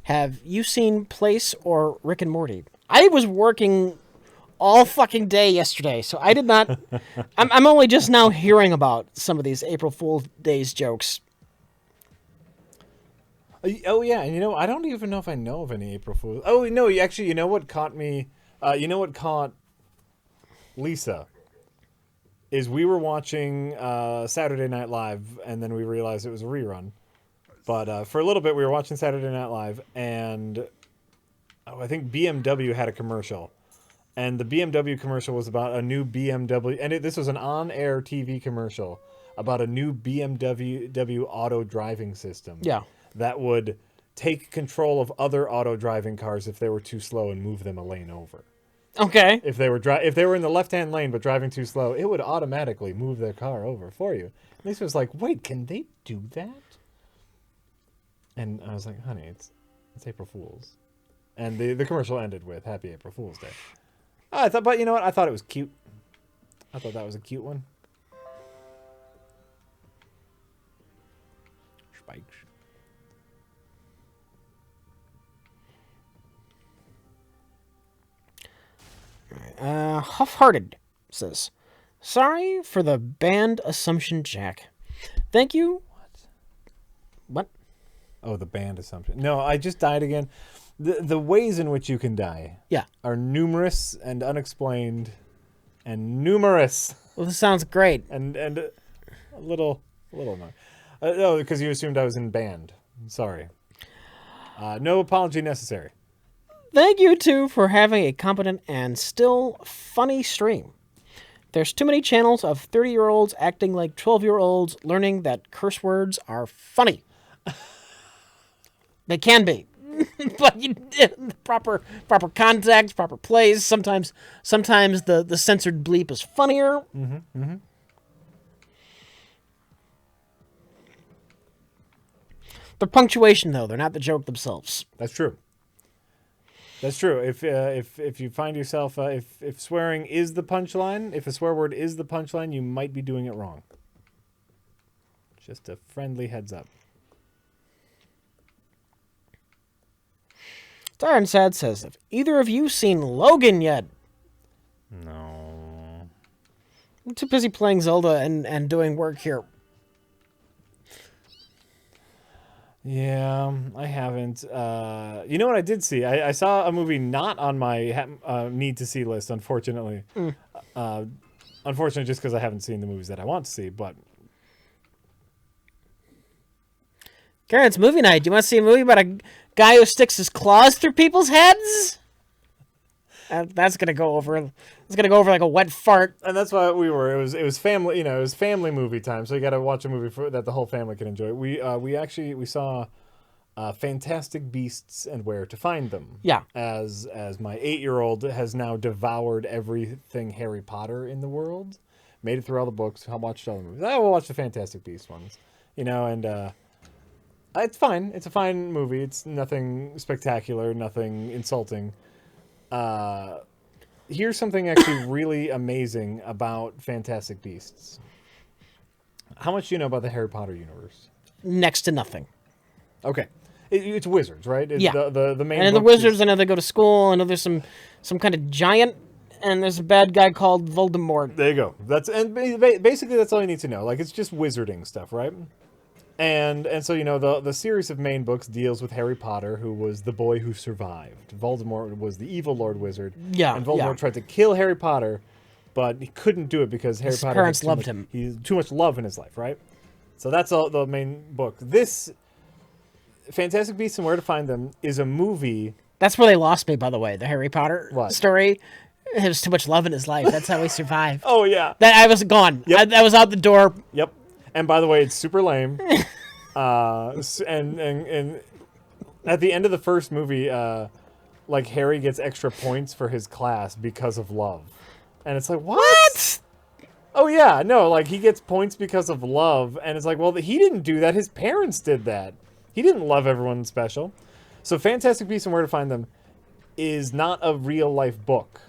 have you seen Place or Rick and Morty?" I was working all fucking day yesterday, so I did not. I'm only just now hearing about some of these April Fool's Days jokes. Oh yeah, and I don't even know if I know of any April Fools. Oh no, actually, you know what caught me? You know what caught Lisa? Is we were watching Saturday Night Live, and then we realized it was a rerun. But for a little bit, we were watching Saturday Night Live, and I think BMW had a commercial. And the BMW commercial was about a new BMW, and this was an on-air TV commercial about a new BMW auto driving system. Yeah. That would take control of other auto driving cars if they were too slow and move them a lane over. Okay. If they were in the left-hand lane but driving too slow, it would automatically move their car over for you. And Lisa was like, "Wait, can they do that?" And I was like, "Honey, it's April Fool's." And the commercial ended with "Happy April Fool's Day." But you know what? I thought it was cute. I thought that was a cute one. Spikes. Huff-Hearted says, "Sorry for the banned Assumption Jack. Thank you." What? Oh, the band assumption. No, I just died again. The ways in which you can die, Yeah, are numerous and unexplained, and numerous. well, this sounds great. And a little more. No, because you assumed I was in band. Sorry. No apology necessary. Thank you, too, for having a competent and still funny stream. There's too many channels of 30-year-olds acting like 12-year-olds learning that curse words are funny. They can be. But proper context, proper plays. Sometimes the censored bleep is funnier. The punctuation, though, they're not the joke themselves. That's true. That's true. If you find yourself if swearing is the punchline, if a swear word is the punchline, you might be doing it wrong. Just a friendly heads up. Darren Sad says, have either of you seen Logan yet? No. I'm too busy playing Zelda and doing work here. Yeah, I haven't. You know what I did see? I saw a movie not on my need to see list, unfortunately. Unfortunately, just because I haven't seen the movies that I want to see. But Karen, it's movie night. Do you want to see a movie about a guy who sticks his claws through people's heads? That's gonna go over. It's gonna go over like a wet fart. and that's why we were. It was family. It was family movie time. So you got to watch a movie that the whole family can enjoy. We saw Fantastic Beasts and Where to Find Them. Yeah. As my 8-year-old has now devoured everything Harry Potter in the world, made it through all the books. I watched all the movies. I will watch the Fantastic Beasts ones. And it's fine. It's a fine movie. It's nothing spectacular, nothing insulting. Here's something actually really amazing about Fantastic Beasts. How much do you know about the Harry Potter universe? Next to nothing. Okay. It's wizards, right? Yeah. The main. And then the wizards, I know they go to school. I know there's some kind of giant, and there's a bad guy called Voldemort. There you go. Basically that's all you need to know. Like, it's just wizarding stuff, right? And so the series of main books deals with Harry Potter, who was the boy who survived. Voldemort was the evil Lord Wizard. Yeah, and Voldemort yeah. tried to kill Harry Potter, but he couldn't do it because Harry Potter parents loved him. He had too much love in his life, right? So that's all the main book. This Fantastic Beasts and Where to Find Them is a movie. That's where they lost me, by the way. The Harry Potter What? story. There's too much love in his life. That's how he survived. Oh yeah. That I was gone. Yep. I was out the door. Yep. And by the way, it's super lame. And at the end of the first movie, like, Harry gets extra points for his class because of love. And it's like, what? Oh yeah, no, like, he gets points because of love, and it's like, well, he didn't do that. His parents did that. He didn't love everyone special. So Fantastic Beasts and Where to Find Them is not a real life book.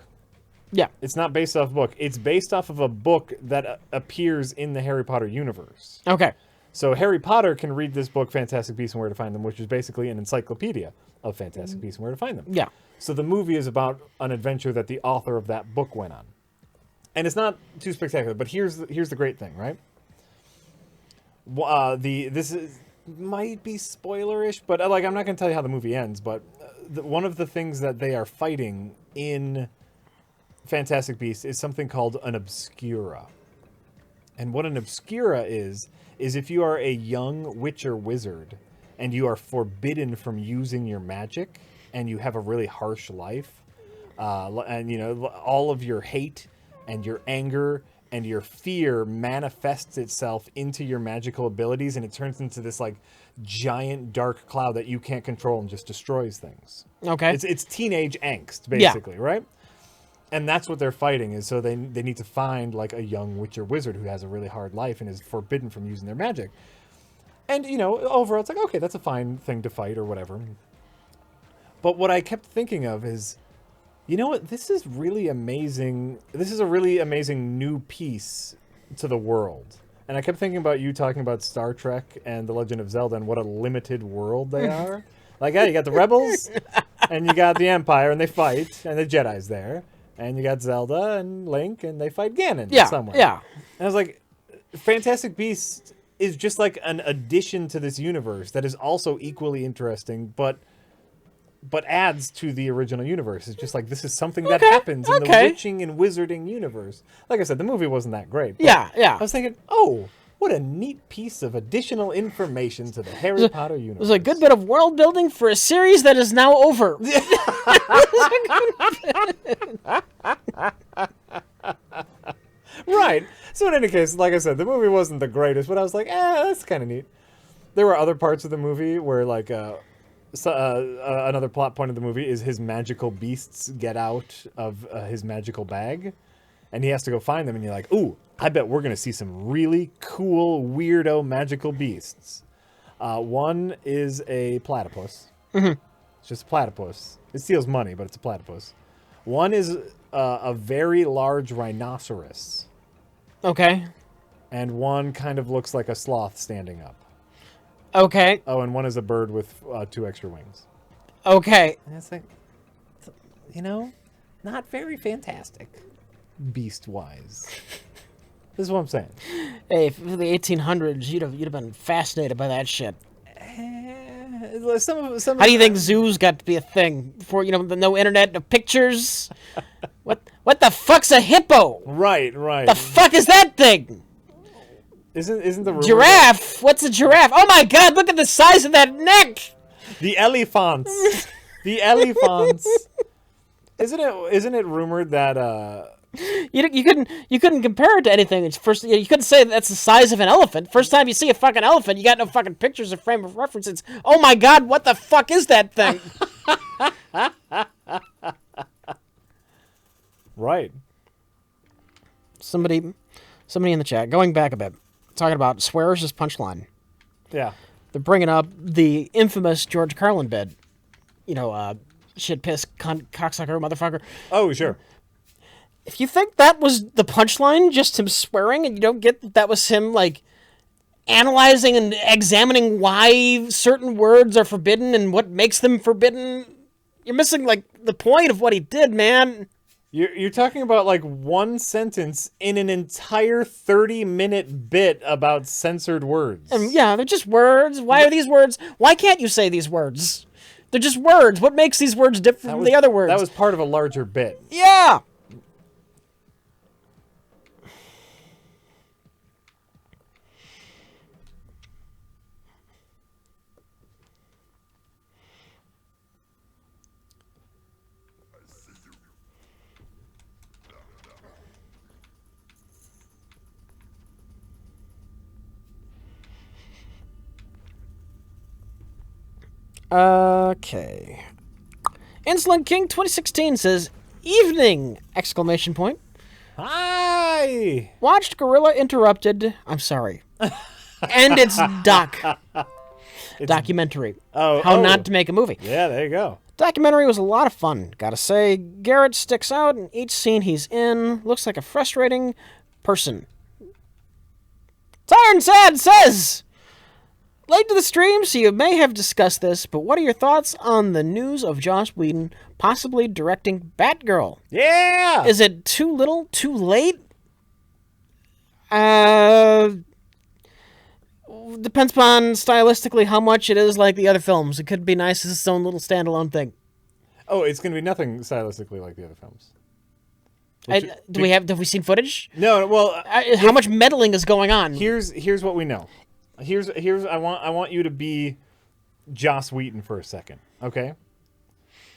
Yeah. It's not based off a book. It's based off of a book that appears in the Harry Potter universe. Okay. So Harry Potter can read this book, Fantastic Beasts and Where to Find Them, which is basically an encyclopedia of Fantastic Beasts and Where to Find Them. Yeah. So the movie is about an adventure that the author of that book went on. And it's not too spectacular, but here's the great thing, right? Might be spoilerish, but like, I'm not going to tell you how the movie ends, but one of the things that they are fighting in Fantastic Beasts is something called an obscura. And what an obscura is if you are a young witch or wizard and you are forbidden from using your magic and you have a really harsh life, and all of your hate and your anger and your fear manifests itself into your magical abilities, and it turns into this like giant dark cloud that you can't control and just destroys things. Okay. It's teenage angst, basically, right? And that's what they're fighting, is so they need to find like a young witch or wizard who has a really hard life and is forbidden from using their magic. And, overall, it's like, okay, that's a fine thing to fight or whatever. But what I kept thinking of is, you know what? This is really amazing. This is a really amazing new piece to the world. And I kept thinking about you talking about Star Trek and The Legend of Zelda and what a limited world they are. Like, yeah, you got the Rebels and you got the Empire and they fight and the Jedi's there. And you got Zelda and Link and they fight Ganon somewhere. Yeah. And I was like, Fantastic Beasts is just like an addition to this universe that is also equally interesting, but adds to the original universe. It's just like, this is something that happens in the witching and wizarding universe. Like I said, the movie wasn't that great. But Yeah. I was thinking, oh, What a neat piece of additional information to the Harry Potter universe. It was a good bit of world building for a series that is now over. Right. So in any case, like I said, the movie wasn't the greatest, but I was like, that's kind of neat. There were other parts of the movie where, like, another plot point of the movie is his magical beasts get out of his magical bag, and he has to go find them, and you're like, ooh, I bet we're going to see some really cool, weirdo magical beasts. One is a platypus. Mm-hmm. It's just a platypus. It steals money, but it's a platypus. One is a very large rhinoceros. Okay. And one kind of looks like a sloth standing up. Okay. Oh, and one is a bird with 2 extra wings. Okay. And it's like, not very fantastic, beast-wise. This is what I'm saying. Hey, for the 1800s, you'd have been fascinated by that shit. Some How do you think zoos got to be a thing? Before, no internet, no pictures? What the fuck's a hippo? Right. The fuck is that thing? Isn't the rumor Giraffe? What's a giraffe? Oh my god, look at the size of that neck! The elephants. The elephants. Isn't it rumored that You couldn't compare it to anything. It's you couldn't say that's the size of an elephant. First time you see a fucking elephant, you got no fucking pictures or frame of reference. It's, oh my god, what the fuck is that thing? Right. Somebody in the chat, going back a bit, talking about swears as punchline. Yeah. They're bringing up the infamous George Carlin bit. Shit, piss, cunt, cocksucker, motherfucker. Oh, sure. If you think that was the punchline, just him swearing, and you don't get that was him, like, analyzing and examining why certain words are forbidden and what makes them forbidden, you're missing, like, the point of what he did, man. You're talking about, like, one sentence in an entire 30-minute bit about censored words. And yeah, they're just words. Why are these words? Why can't you say these words? They're just words. What makes these words different from the other words? That was part of a larger bit. Yeah. Okay. Insulin King 2016 says, "Evening!" Exclamation point. Hi. Watched Gorilla Interrupted. I'm sorry. And it's documentary. How not to make a movie. Yeah, there you go. Documentary was a lot of fun. Gotta say, Garrett sticks out in each scene he's in. Looks like a frustrating person. Tired and Sad says, late to the stream, so you may have discussed this, but what are your thoughts on the news of Joss Whedon possibly directing Batgirl? Yeah! Is it too little, too late? Depends upon stylistically how much it is like the other films. It could be nice as its own little standalone thing. Oh, it's going to be nothing stylistically like the other films. Have we seen footage? No, well, how much meddling is going on? Here's what we know. Here's I want you to be Joss Whedon for a second, okay?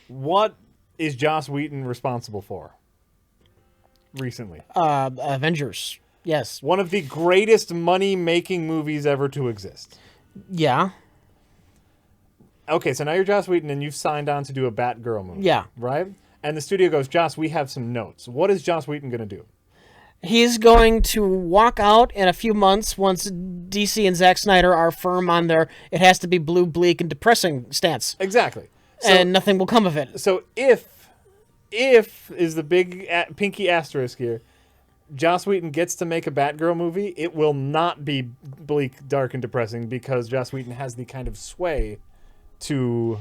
What is Joss Whedon responsible for recently? Avengers. Yes. One of the greatest money-making movies ever to exist. Yeah. Okay, so now you're Joss Whedon and you've signed on to do a Batgirl movie. Yeah. Right? And the studio goes, Joss, we have some notes. What is Joss Whedon going to do? He's going to walk out in a few months once DC and Zack Snyder are firm on their it has to be blue, bleak, and depressing stance. Exactly. So, and nothing will come of it. So if is the big pinky asterisk here, Joss Whedon gets to make a Batgirl movie, it will not be bleak, dark, and depressing because Joss Whedon has the kind of sway to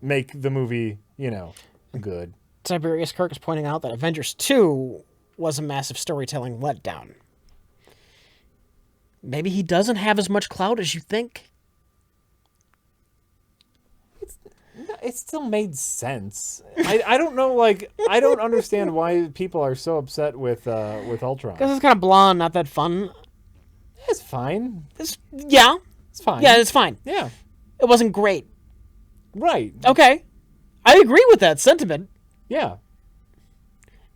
make the movie, good. Tiberius Kirk is pointing out that Avengers 2 was a massive storytelling letdown. Maybe he doesn't have as much clout as you think. It still made sense. I don't know, I don't understand why people are so upset with Ultron. Because it's kind of blah and not that fun. It's fine. Yeah. It's fine. Yeah, it's fine. Yeah. It wasn't great. Right. Okay. I agree with that sentiment. Yeah.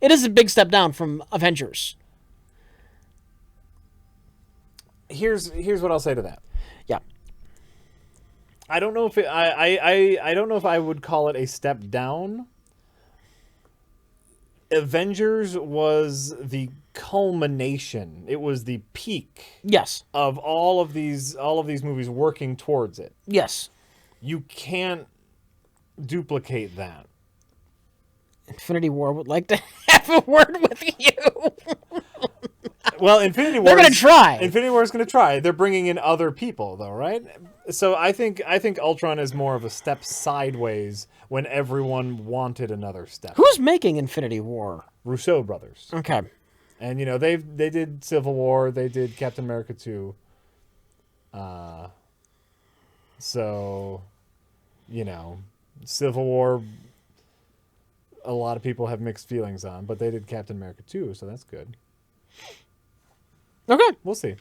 It is a big step down from Avengers. Here's what I'll say to that. Yeah. I don't know if I don't know if I would call it a step down. Avengers was the culmination. It was the peak Yes. of all of these movies working towards it. Yes. You can't duplicate that. Infinity War would like to have a word with you. Well, Infinity War. They're going to try. Infinity War is going to try. They're bringing in other people, though, right? So I think Ultron is more of a step sideways when everyone wanted another step. Who's making Infinity War? Russo brothers, Okay. and you know they did Civil War, they did Captain America 2. So, you know, Civil War. A lot of people have mixed feelings on, but they did Captain America 2, so that's good. Okay. We'll see.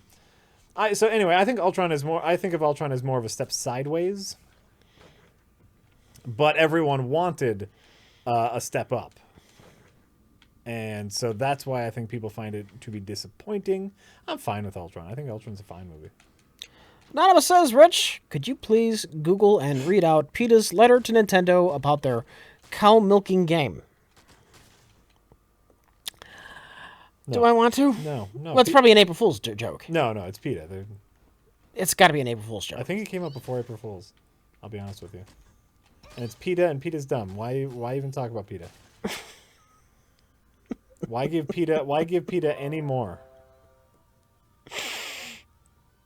So anyway, I think Ultron is more. I think of Ultron as more of a step sideways. But everyone wanted a step up, and so that's why I think people find it to be disappointing. I'm fine with Ultron. I think Ultron's a fine movie. Anonymous says, Rich, could you please Google and read out PETA's letter to Nintendo about their cow milking game? No. Do I want to? No. Well, it's probably an April Fool's joke. No, it's PETA. It's got to be an April Fool's joke. I think it came up before April Fool's. I'll be honest with you. And it's PETA, and PETA's dumb. Why even talk about PETA? Why give PETA any more?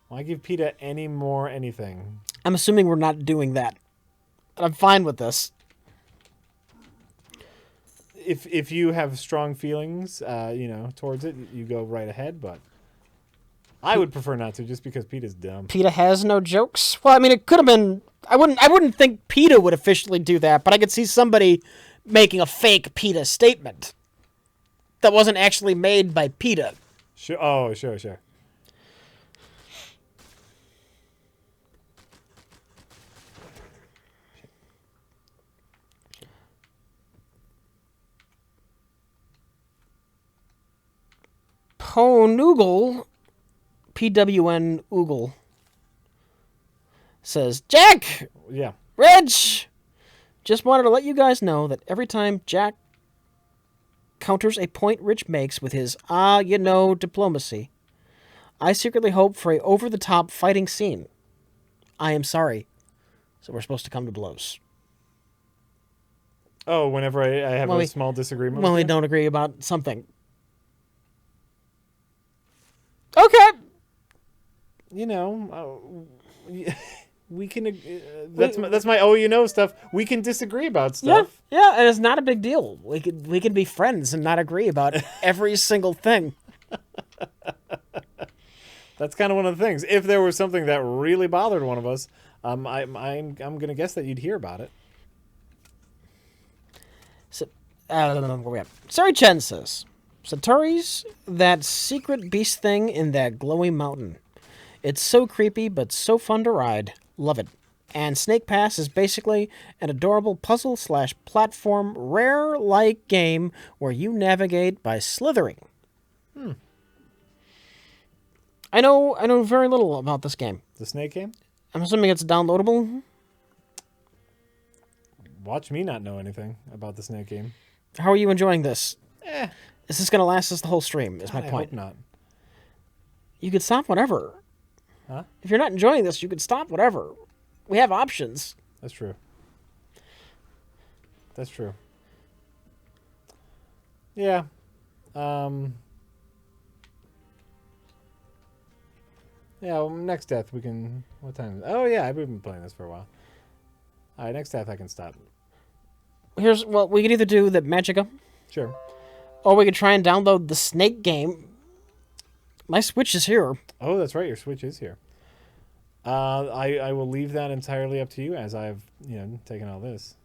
Why give PETA any more anything? I'm assuming we're not doing that. I'm fine with this. If you have strong feelings, towards it, you go right ahead. But I would prefer not to, just because PETA's dumb. PETA has no jokes. Well, I mean, it could have been. I wouldn't think PETA would officially do that, but I could see somebody making a fake PETA statement that wasn't actually made by PETA. Sure. Oh, sure. Ponoogle, PWN Oogle, says, Jack! Yeah. Reg! Just wanted to let you guys know that every time Jack counters a point Rich makes with his, diplomacy, I secretly hope for a over-the-top fighting scene. I am sorry. So we're supposed to come to blows. Oh, whenever I have a small disagreement When with we you? don't agree about something. Okay. We can. That's my stuff. We can disagree about Yeah, stuff. yeah, and it's not a big deal. We can be friends and not agree about every single thing. That's kind of one of the things. If there was something that really bothered one of us, I'm gonna guess that you'd hear about it. So, where we at? Sorry, Chen says, Satori's that secret beast thing in that glowy mountain. It's so creepy, but so fun to ride. Love it. And Snake Pass is basically an adorable puzzle/platform rare-like game where you navigate by slithering. I know very little about this game. The snake game? I'm assuming it's downloadable. Watch me not know anything about the snake game. How are you enjoying this? Eh, Is this going to last us the whole stream, is my I point. hope not. You could stop whenever. Huh? If you're not enjoying this, you could stop whatever. We have options. That's true. That's true. Yeah. Yeah, well, next death we can... What time? Oh, yeah, we've been playing this for a while. All right, next death I can stop. We could either do the Magica, Sure. or we could try and download the Snake game. My Switch is here. Oh, that's right, your Switch is here. I will leave that entirely up to you, as I've, taken all this.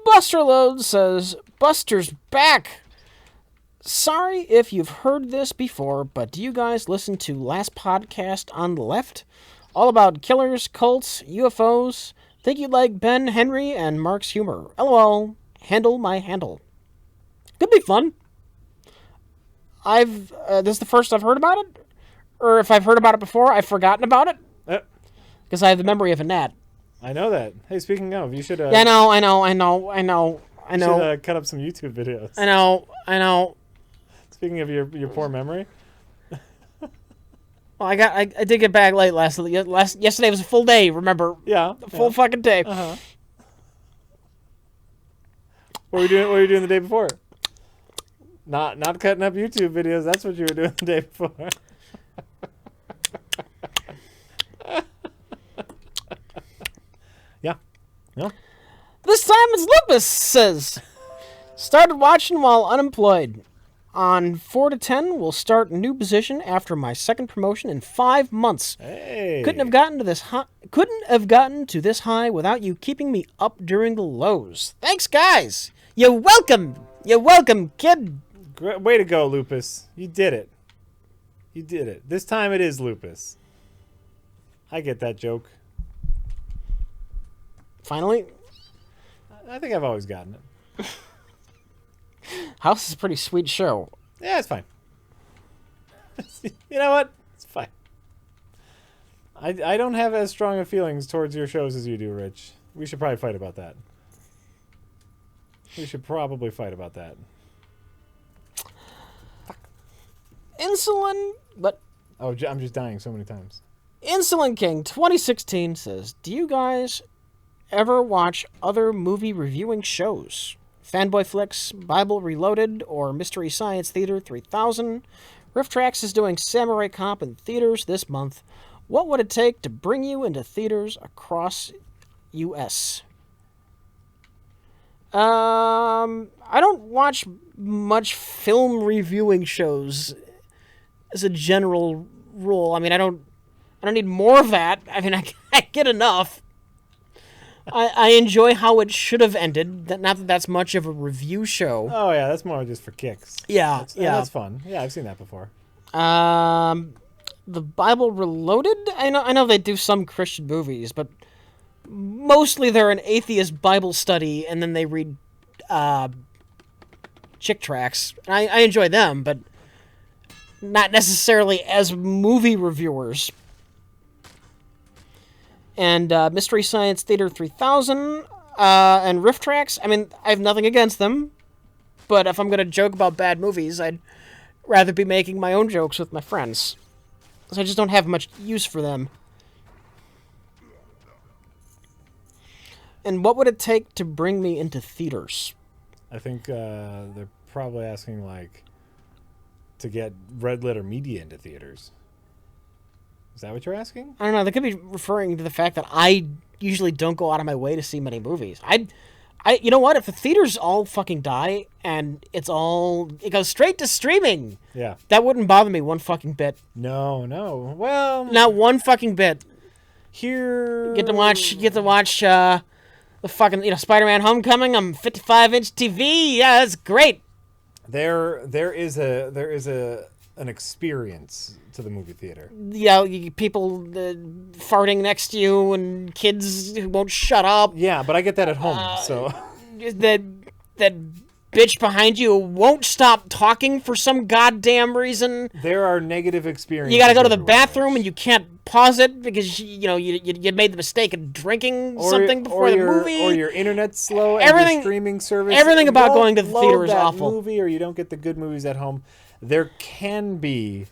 Buster Load says, Buster's back! Sorry if you've heard this before, but do you guys listen to Last Podcast on the Left? All about killers, cults, UFOs. Think you'd like Ben, Henry, and Mark's humor. LOL. Handle my handle. Could be fun. This is the first I've heard about it. Or if I've heard about it before, I've forgotten about it. Because I have the memory of a gnat. I know that. Hey, speaking of, you should... Yeah, I know. You should cut up some YouTube videos. I know. Speaking of your poor memory. Well, I did get back late yesterday was a full day, remember? Yeah. A full fucking day. Uh-huh. What were you doing the day before? Not cutting up YouTube videos. That's what you were doing the day before. Yeah. No. This time it's Lupus says. Started watching while unemployed. On 4 to 10, we'll start a new position after my second promotion in 5 months. Hey. Couldn't have gotten to this high without you keeping me up during the lows. Thanks, guys. You're welcome. You're welcome, kid. Great way to go, Lupus. You did it. You did it. This time it is Lupus. I get that joke. Finally. I think I've always gotten it. House is a pretty sweet show. Yeah, it's fine. You know what? It's fine. I don't have as strong of feelings towards your shows as you do, Rich. We should probably fight about that. We should probably fight about that. Insulin, but... Oh, I'm just dying so many times. Insulin King 2016 says, do you guys ever watch other movie reviewing shows? Fanboy Flicks, Bible Reloaded, or Mystery Science Theater 3000. Riff Tracks is doing Samurai Cop in theaters this month. What would it take to bring you into theaters across U.S.? I don't watch much film reviewing shows as a general rule. I mean, I don't need more of that. I mean, I get enough. I enjoy how it should have ended. Not that that's much of a review show. Oh yeah, that's more just for kicks. Yeah, that's fun. Yeah, I've seen that before. The Bible Reloaded. I know they do some Christian movies, but mostly they're an atheist Bible study, and then they read chick tracts. And I enjoy them, but not necessarily as movie reviewers. And Mystery Science Theater 3000 and Riff Tracks. I mean, I have nothing against them, but if I'm going to joke about bad movies, I'd rather be making my own jokes with my friends. So I just don't have much use for them. And what would it take to bring me into theaters? I think they're probably asking, like, to get Red Letter Media into theaters. Is that what you're asking? I don't know. They could be referring to the fact that I usually don't go out of my way to see many movies. You know what? If the theaters all fucking die and it goes straight to streaming. Yeah. That wouldn't bother me one fucking bit. No. Well, not one fucking bit. Here. You get to watch the fucking, Spider-Man Homecoming on 55-inch TV. Yeah, that's great. There is an experience to the movie theater. Yeah, people farting next to you and kids who won't shut up. Yeah, but I get that at home, so that bitch behind you won't stop talking for some goddamn reason. There are negative experiences. You got to go to the bathroom and you can't pause it because you made the mistake of drinking something before the movie, or your internet's slow. And your streaming service. Everything about going to the theater is awful. Movie, or you don't get the good movies at home. There can be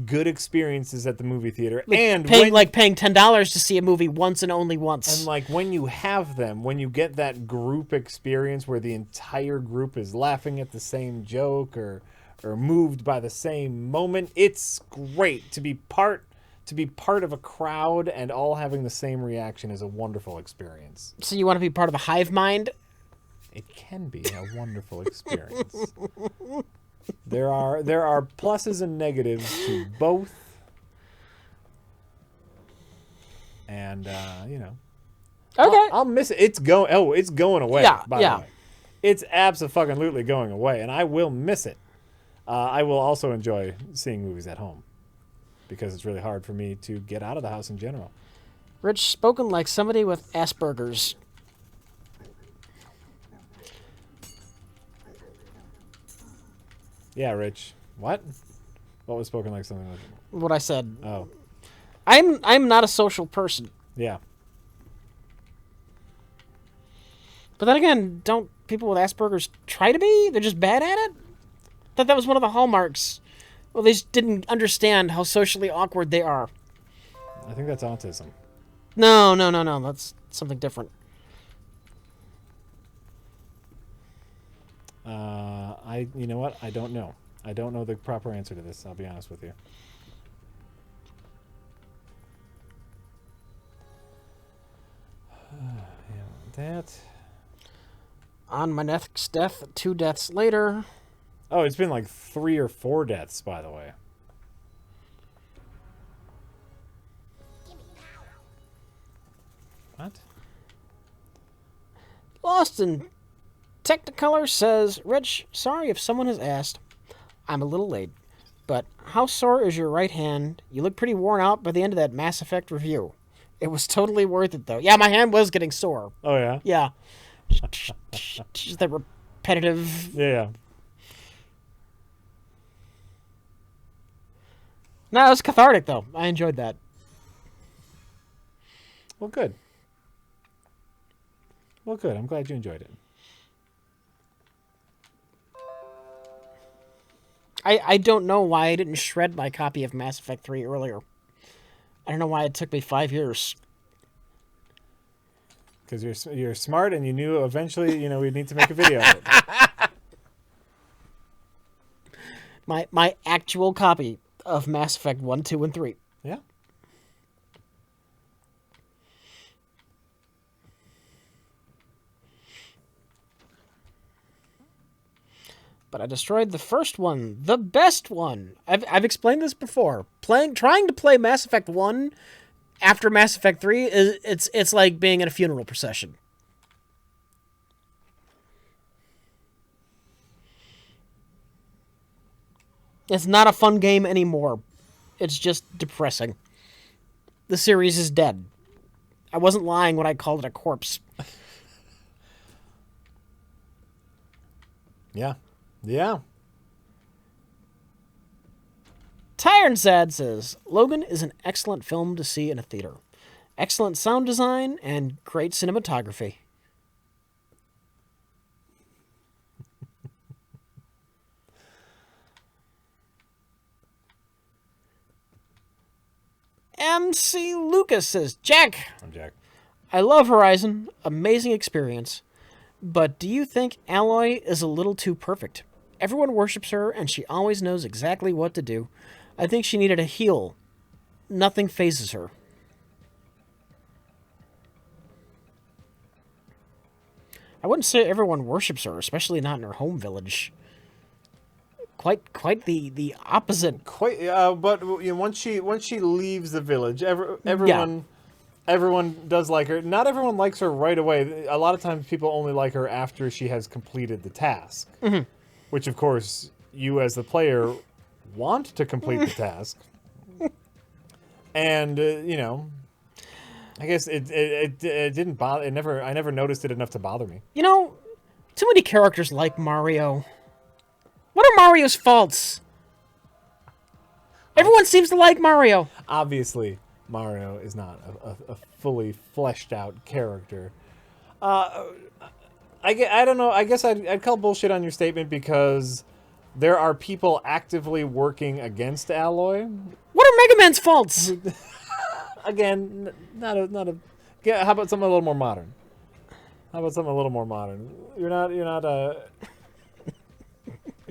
good experiences at the movie theater, and paying $10 to see a movie once and only once. And like when you have them, when you get that group experience where the entire group is laughing at the same joke or moved by the same moment, it's great to be part of a crowd and all having the same reaction is a wonderful experience. So you want to be part of the hive mind? It can be a wonderful experience. There are pluses and negatives to both, and okay, I'll miss it. It's going away. Yeah, by the way, it's absolutely going away, and I will miss it. I will also enjoy seeing movies at home because it's really hard for me to get out of the house in general. Rich, spoken like somebody with Asperger's. Yeah, Rich. What? What was spoken like something like? What I said. Oh, I'm not a social person. yeah. But then again, don't people with Asperger's try to be? They're just bad at it? I thought that was one of the hallmarks. Well, they just didn't understand how socially awkward they are. I think that's autism. No. That's something different. You know what? I don't know. I don't know the proper answer to this. I'll be honest with you. Yeah, that. On my next death, 2 deaths later. Oh, it's been like 3 or 4 deaths, by the way. What? Lost in Technicolor says, Rich, sorry if someone has asked. I'm a little late. But how sore is your right hand? You look pretty worn out by the end of that Mass Effect review. It was totally worth it, though. Yeah, my hand was getting sore. Oh, yeah? Yeah. Just that repetitive. Yeah. No, it was cathartic, though. I enjoyed that. Well, good. Well, good. I'm glad you enjoyed it. I don't know why I didn't shred my copy of Mass Effect 3 earlier. I don't know why it took me 5 years. Because you're smart and you knew eventually, we'd need to make a video of it. My actual copy of Mass Effect 1, 2, and 3. Yeah. But I destroyed the first one, the best one. I've explained this before. Trying to play Mass Effect 1 after Mass Effect 3 it's like being in a funeral procession. It's not a fun game anymore. It's just depressing. The series is dead. I wasn't lying when I called it a corpse. Yeah. Yeah. Tired Sad says, Logan is an excellent film to see in a theater. Excellent sound design and great cinematography. MC Lucas says, Jack, I'm Jack. I love Horizon. Amazing experience. But do you think Aloy is a little too perfect? Everyone worships her, and she always knows exactly what to do. I think she needed a heal. Nothing phases her. I wouldn't say everyone worships her, especially not in her home village. Quite the opposite. But once she leaves the village, everyone does like her. Not everyone likes her right away. A lot of times, people only like her after she has completed the task, which, of course, you as the player want to complete the task. And I guess it didn't bother. I never noticed it enough to bother me. Too many characters like Mario. What are Mario's faults? Everyone seems to like Mario. Obviously, Mario is not a fully fleshed out character. I don't know. I guess I'd call bullshit on your statement because there are people actively working against Aloy. What are Mega Man's faults? Again, not a. Yeah, how about something a little more modern?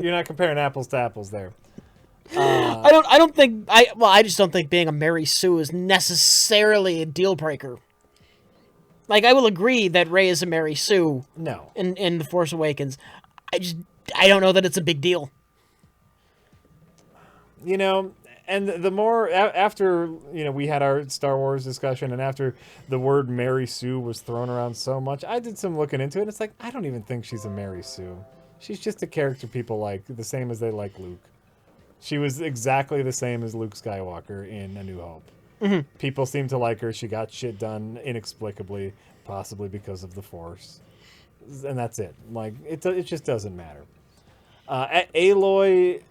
You're not comparing apples to apples there. I just don't think being a Mary Sue is necessarily a deal breaker. Like, I will agree that Rey is a Mary Sue. No. In The Force Awakens. I don't know that it's a big deal. And the more after we had our Star Wars discussion, and after the word Mary Sue was thrown around so much, I did some looking into it. And it's like, I don't even think she's a Mary Sue. She's just a character people like, the same as they like Luke. She was exactly the same as Luke Skywalker in A New Hope. Mm-hmm. People seem to like her. She got shit done inexplicably, possibly because of the Force. And that's it. Like, it just doesn't matter. Aloy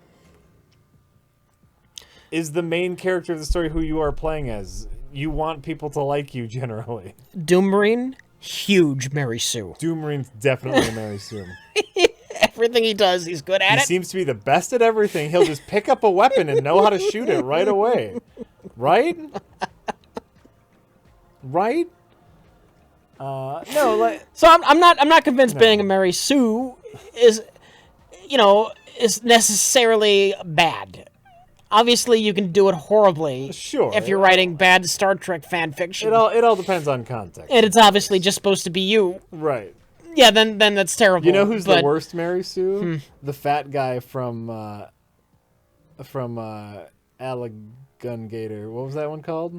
is the main character of the story who you are playing as. You want people to like you, generally. Doom Marine, huge Mary Sue. Doom Marine's definitely a Mary Sue. Everything he does, he's good at He it. seems to be the best at everything. He'll just pick up a weapon and know how to shoot it right away. Right? Right? No, like... So I'm not convinced being a Mary Sue is necessarily bad. Obviously, you can do it horribly. Sure. If you're writing bad Star Trek fan fiction. It all depends on context. And it's obviously just supposed to be you. Right. Yeah, then that's terrible. You know who's the worst Mary Sue? The fat guy from Alligator. What was that one called?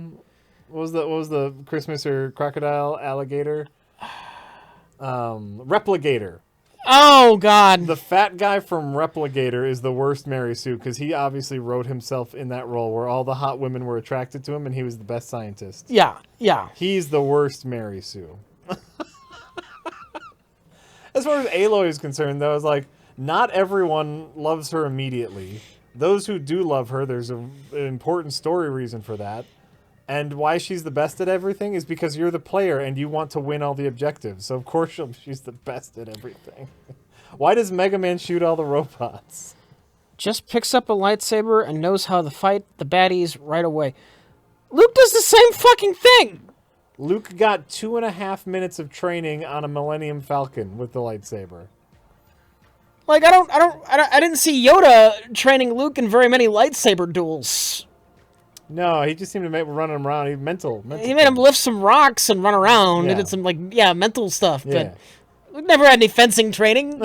What was the Christmas or crocodile alligator? Replicator. Oh God. The fat guy from Replicator is the worst Mary Sue because he obviously wrote himself in that role where all the hot women were attracted to him and he was the best scientist. Yeah. He's the worst Mary Sue. As far as Aloy is concerned, though, it's like not everyone loves her immediately. Those who do love her, there's an important story reason for that. And why she's the best at everything is because you're the player and you want to win all the objectives. So, of course, she's the best at everything. Why does Mega Man shoot all the robots? Just picks up a lightsaber and knows how to fight the baddies right away. Luke does the same fucking thing. Luke got 2.5 minutes of training on a Millennium Falcon with the lightsaber. Like, I didn't see Yoda training Luke in very many lightsaber duels. No, he just seemed to run him around. He made him lift some rocks and run around. Yeah. He did some, mental stuff. Yeah. But Luke never had any fencing training.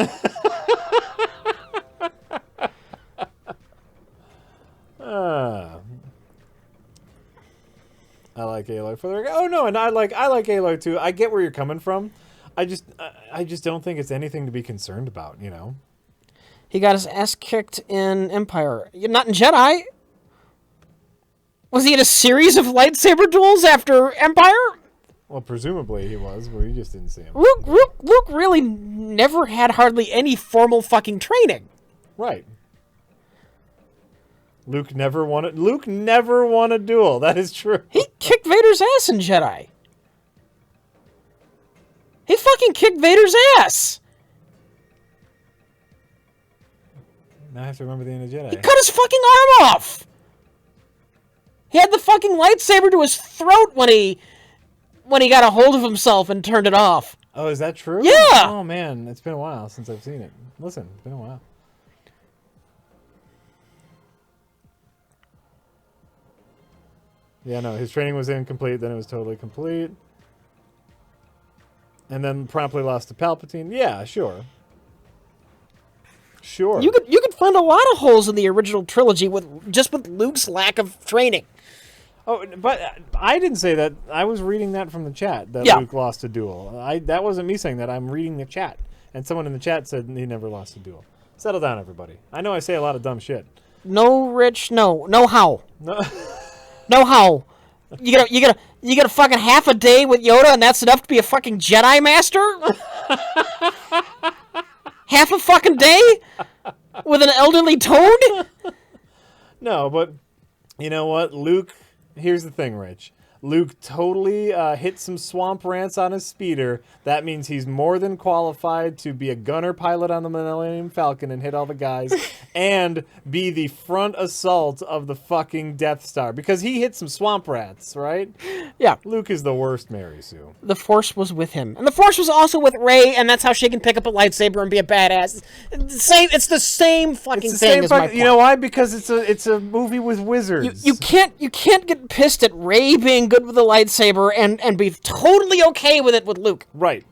I like Aloy for the record. Oh no, and I like Aloy too. I get where you're coming from. I just don't think it's anything to be concerned about, you know. He got his ass kicked in Empire. Not in Jedi. Was he in a series of lightsaber duels after Empire? Well, presumably he was, but you just didn't see him. Luke really never had hardly any formal fucking training. Right. Luke never won a duel. That is true. He kicked Vader's ass in Jedi. He fucking kicked Vader's ass. Now I have to remember the end of Jedi. He cut his fucking arm off. He had the fucking lightsaber to his throat when he got a hold of himself and turned it off. Oh, is that true? Yeah. Oh man, it's been a while since I've seen it. Listen, it's been a while. Yeah, no, his training was incomplete, then it was totally complete. And then promptly lost to Palpatine. Yeah, sure. Sure. You could find a lot of holes in the original trilogy with Luke's lack of training. Oh, but I didn't say that. I was reading that from the chat that Yeah. Luke lost a duel. That wasn't me saying that. I'm reading the chat. And someone in the chat said he never lost a duel. Settle down, everybody. I know I say a lot of dumb shit. No, Rich, no how. No. No how. You get a fucking half a day with Yoda and that's enough to be a fucking Jedi Master? Half a fucking day? With an elderly toad? No, but you know what? Luke, here's the thing, Rich. Luke totally hit some swamp rants on his speeder. That means he's more than qualified to be a gunner pilot on the Millennium Falcon and hit all the guys and be the front assault of the fucking Death Star. Because he hit some swamp rats, right? Yeah. Luke is the worst Mary Sue. The Force was with him. And the Force was also with Rey, and that's how she can pick up a lightsaber and be a badass. It's the same fucking thing as my point. You know why? Because it's a movie with wizards. You can't get pissed at Rey being good with a lightsaber and be totally okay with it with Luke. Right.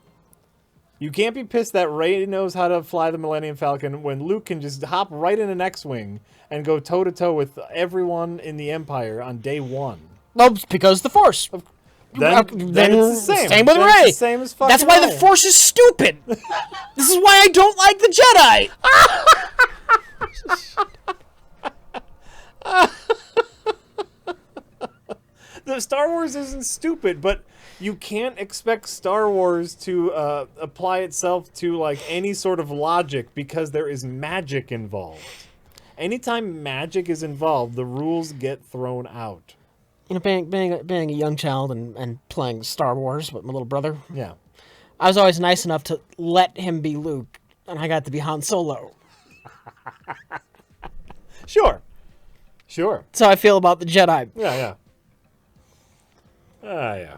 You can't be pissed that Rey knows how to fly the Millennium Falcon when Luke can just hop right in an X-Wing and go toe-to-toe with everyone in the Empire on day one. Well, because the Force. then it's the same. Same with Then Rey. it's the same as fucking That's why Rey. the Force is stupid. This is why I don't like the Jedi. The Star Wars isn't stupid, but you can't expect Star Wars to apply itself to like any sort of logic because there is magic involved. Anytime magic is involved, the rules get thrown out. You know, being a young child and playing Star Wars with my little brother, Yeah. I was always nice enough to let him be Luke, and I got to be Han Solo. Sure. That's how I feel about the Jedi. Yeah. Yeah.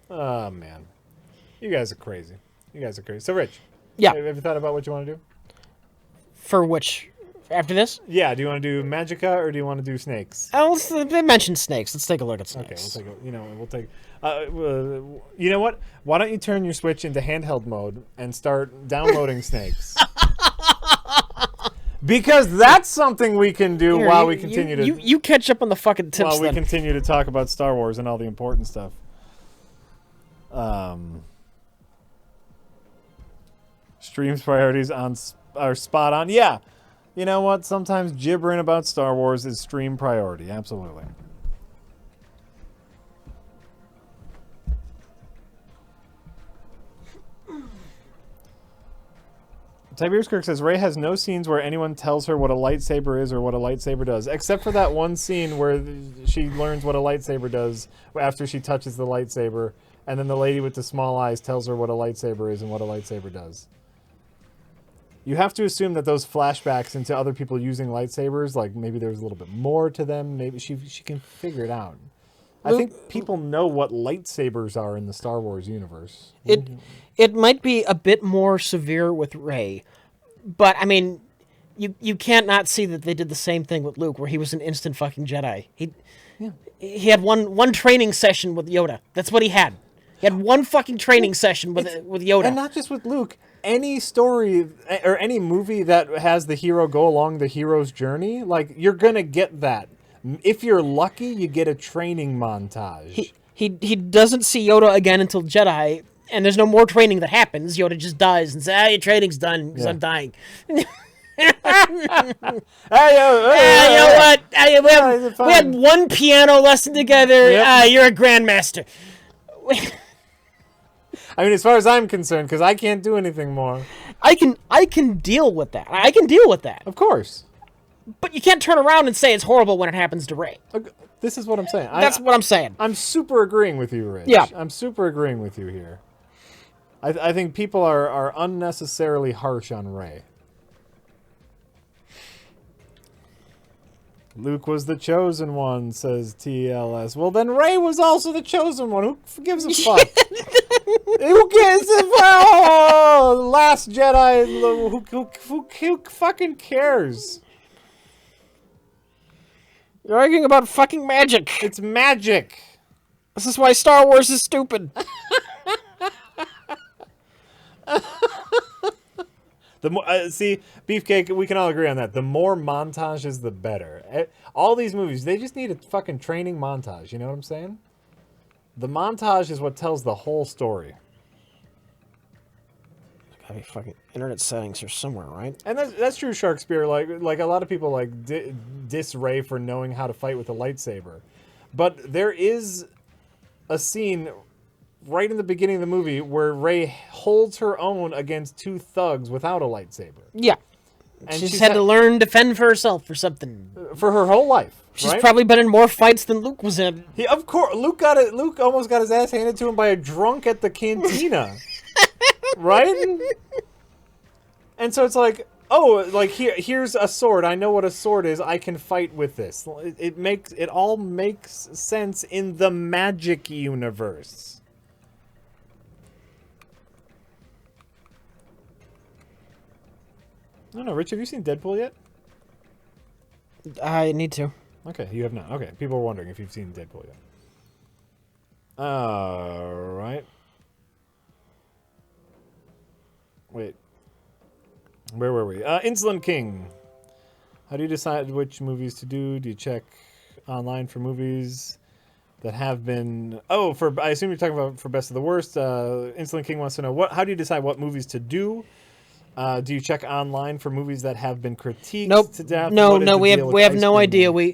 Oh, man. You guys are crazy. So, Rich. Yeah. Have you thought about what you want to do? For which, after this? Yeah. Do you want to do Magica or do you want to do snakes? They mentioned snakes. Let's take a look at snakes. Okay, we'll take. You know what? Why don't you turn your Switch into handheld mode and start downloading snakes? Because that's something we can do Here, while we continue to. You catch up on the fucking tips. While we then. continue to talk about Star Wars and all the important stuff. Stream's priorities are spot on. Yeah. You know what? Sometimes gibbering about Star Wars is stream priority. Absolutely. Tiberius Kirk says Rey has no scenes where anyone tells her what a lightsaber is or what a lightsaber does, except for that one scene where she learns what a lightsaber does after she touches the lightsaber, and then the lady with the small eyes tells her what a lightsaber is and what a lightsaber does. You have to assume that those flashbacks into other people using lightsabers, like maybe there's a little bit more to them. Maybe she can figure it out. I think people know what lightsabers are in the Star Wars universe. It might be a bit more severe with Rey, but I mean, you can't not see that they did the same thing with Luke, where he was an instant fucking Jedi. He had one training session with Yoda. That's what he had. He had one fucking training session with Yoda. And not just with Luke. Any story or any movie that has the hero go along the hero's journey, like, you're gonna get that. If you're lucky, you get a training montage. He doesn't see Yoda again until Jedi, and there's no more training that happens. Yoda just dies and says, your training's done because I'm dying. Hey, you know what? We had one piano lesson together. Yep. You're a grandmaster. I mean, as far as I'm concerned, because I can't do anything more. I can deal with that. I can deal with that. Of course. But you can't turn around and say it's horrible when it happens to Rey. This is what I'm saying. That's what I'm saying. I'm super agreeing with you, Rich. Yeah. I'm super agreeing with you here. I think people are unnecessarily harsh on Rey. Luke was the chosen one, says TLS. Well, then Rey was also the chosen one. Who gives a fuck? Who gives a fuck? Oh, Last Jedi. Who fucking cares? You're arguing about fucking magic. It's magic. This is why Star Wars is stupid. The more, see, Beefcake, we can all agree on that. The more montages, the better. All these movies, they just need a fucking training montage. You know what I'm saying? The montage is what tells the whole story. Gotta be fucking internet settings here somewhere, right? And that's true, Sharkspear. Like a lot of people like diss Rey for knowing how to fight with a lightsaber, but there is a scene right in the beginning of the movie where Rey holds her own against two thugs without a lightsaber. Yeah. And she's had to learn to fend for herself or something. For her whole life. She's right? probably been in more fights than Luke was in. Of course, Luke almost got his ass handed to him by a drunk at the cantina. Right? And so it's like, oh, like here's a sword. I know what a sword is. I can fight with this. It all makes sense in the magic universe. I don't know, Rich, have you seen Deadpool yet? I need to. Okay, you have not. Okay, people are wondering if you've seen Deadpool yet. Alright. Wait. Where were we? Insulin King. How do you decide which movies to do? Do you check online for movies? that have been. Oh, I assume you're talking about for best of the worst. Insolent King wants to know how do you decide what movies to do? Do you check online for movies that have been critiqued Nope. to death? No, What is no, the we deal have with we have Ice no Cream idea. Man?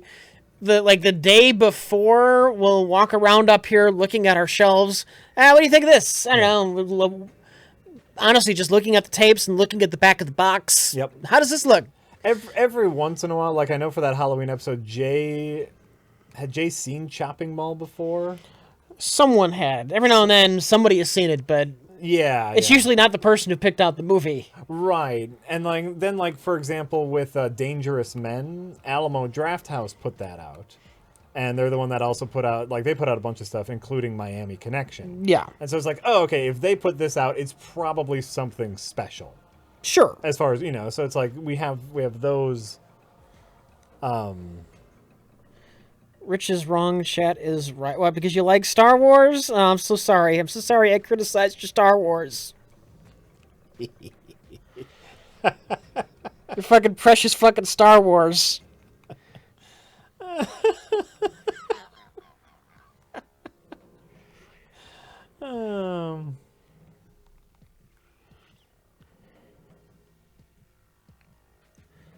The day before, we'll walk around up here looking at our shelves. What do you think of this? I don't know. Honestly, just looking at the tapes and looking at the back of the box. Yep. How does this look? Every once in a while, like I know for that Halloween episode, had Jay seen Chopping Mall before? Someone had. Every now and then, somebody has seen it, but Yeah, it's usually not the person who picked out the movie. right. And then for example with Dangerous Men, Alamo Drafthouse put that out, and they're the one that also put out they put out a bunch of stuff, including Miami Connection. Yeah. And so it's like, oh, okay, if they put this out, it's probably something special. Sure. As far as so it's like we have those. Rich is wrong, chat is right. What, because you like Star Wars? Oh, I'm so sorry. I'm so sorry I criticized your Star Wars. Your fucking precious fucking Star Wars.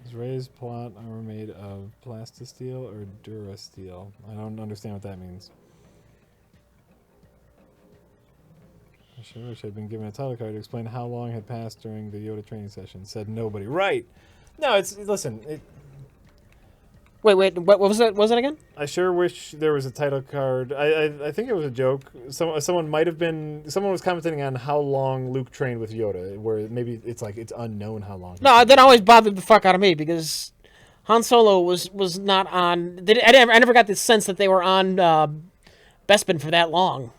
Is Ray's plot armor made of plastisteel or durasteel? I don't understand what that means. I sure wish I'd been given a title card to explain how long had passed during the Yoda training session. Said nobody. Right. No, listen. Wait, what was that? What was that again? I sure wish there was a title card. I think it was a joke. Someone was commenting on how long Luke trained with Yoda, where maybe it's unknown how long. No, that always bothered the fuck out of me because Han Solo was not on. I never got the sense that they were on Bespin for that long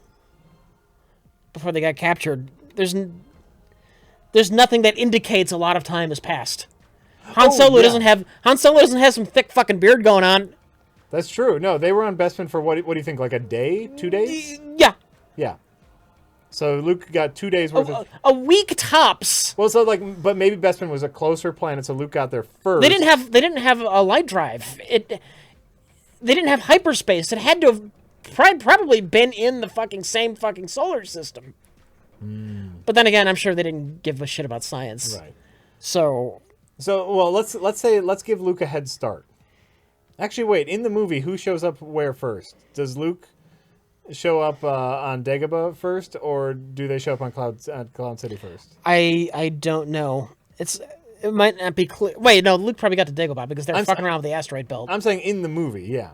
before they got captured. There's nothing that indicates a lot of time has passed. Han Solo doesn't have some thick fucking beard going on. That's true. No, they were on Bespin for what do you think? Like a day, 2 days? Yeah. Yeah. So Luke got 2 days worth of a week tops. Well, but maybe Bespin was a closer planet, so Luke got there first. They didn't have a light drive. They didn't have hyperspace. It had to have probably been in the same solar system. But then again, I'm sure they didn't give a shit about science. Right. So well, let's give Luke a head start. Actually, wait. In the movie, who shows up where first? Does Luke show up on Dagobah first, or do they show up on Cloud City first? I don't know. It might not be clear. Wait, no. Luke probably got to Dagobah because they're fucking around with the asteroid belt. I'm saying in the movie, yeah.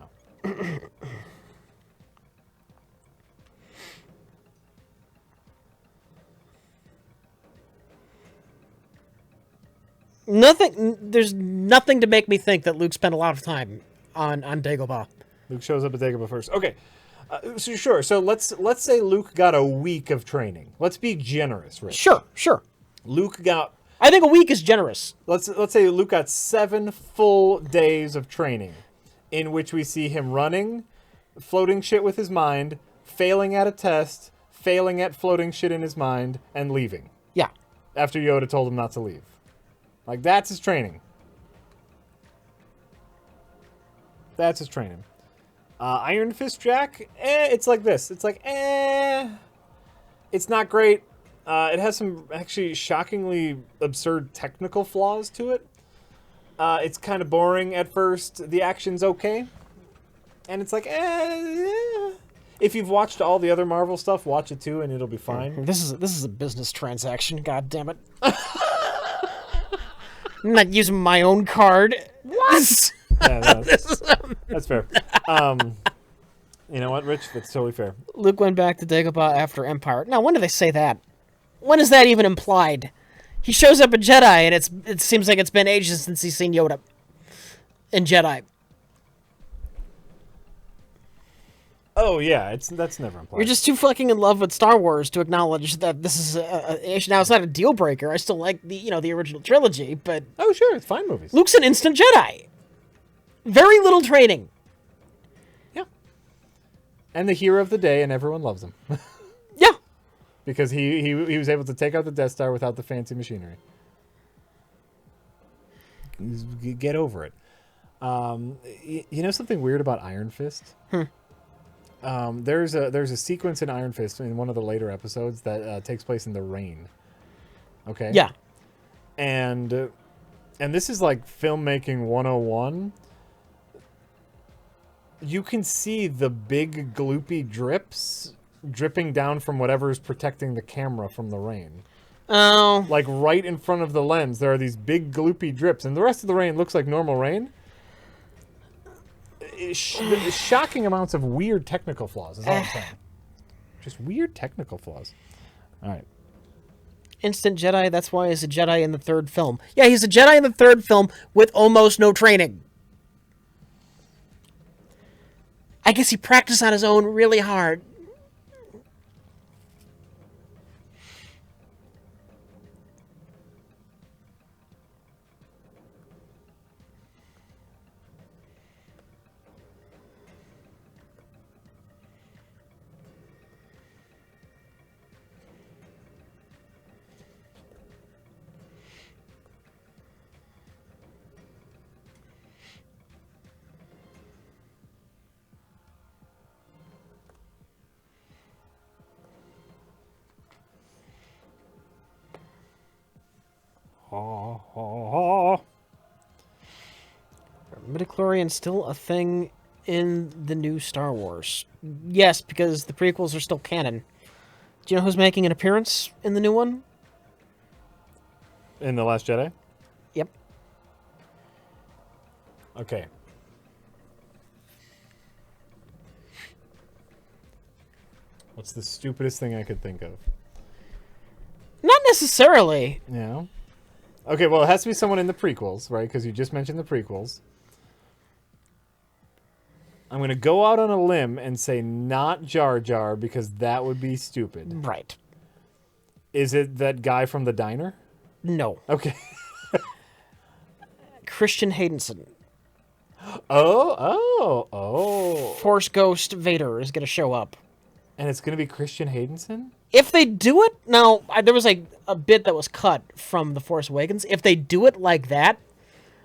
There's nothing to make me think that Luke spent a lot of time on Dagobah. Luke shows up at Dagobah first. Okay, so sure. So let's say Luke got a week of training. Let's be generous, right? Sure. Luke got. I think a week is generous. Let's say Luke got 7 full days of training, in which we see him running, floating shit with his mind, failing at a test, failing at floating shit in his mind, and leaving. Yeah. After Yoda told him not to leave. That's his training. That's his training. Iron Fist Jack, it's like this. It's it's not great. It has some actually shockingly absurd technical flaws to it. It's kind of boring at first. The action's okay. And it's if you've watched all the other Marvel stuff, watch it too, and it'll be fine. This is a business transaction. God damn it! I'm not using my own card. What? Yeah, that's fair. You know what, Rich? That's totally fair. Luke went back to Dagobah after Empire. Now, when do they say that? When is that even implied? He shows up in Jedi, and it seems like it's been ages since he's seen Yoda in Jedi. Oh yeah, that's never implied. You're just too fucking in love with Star Wars to acknowledge that this is now it's not a deal breaker. I still like the original trilogy, but oh sure, it's fine movies. Luke's an instant Jedi. Very little training. Yeah. And the hero of the day, and everyone loves him. Yeah. Because he was able to take out the Death Star without the fancy machinery. Get over it. You know something weird about Iron Fist? there's a sequence in Iron Fist in one of the later episodes that takes place in the rain. Okay. Yeah. And this is like filmmaking 101. You can see the big gloopy drips dripping down from whatever is protecting the camera from the rain. Oh. Like right in front of the lens, there are these big gloopy drips, and the rest of the rain looks like normal rain. Shocking amounts of weird technical flaws is all I'm saying. Just weird technical flaws. All right. Instant Jedi, that's why he's a Jedi in the third film. Yeah, he's a Jedi in the third film with almost no training. I guess he practiced on his own really hard. Midichlorian still a thing in the new Star Wars? Yes, because the prequels are still canon. Do you know who's making an appearance in the new one? In The Last Jedi? Yep. Okay. What's the stupidest thing I could think of? Not necessarily. Yeah. Okay, well, it has to be someone in the prequels, right? Because you just mentioned the prequels. I'm going to go out on a limb and say not Jar Jar because that would be stupid. Right. Is it that guy from the diner? No. Okay. Christian Haydenson. Oh. Force Ghost Vader is going to show up. And it's going to be Christian Haydenson? If they do it... Now, there was a bit that was cut from The Force Awakens. If they do it like that,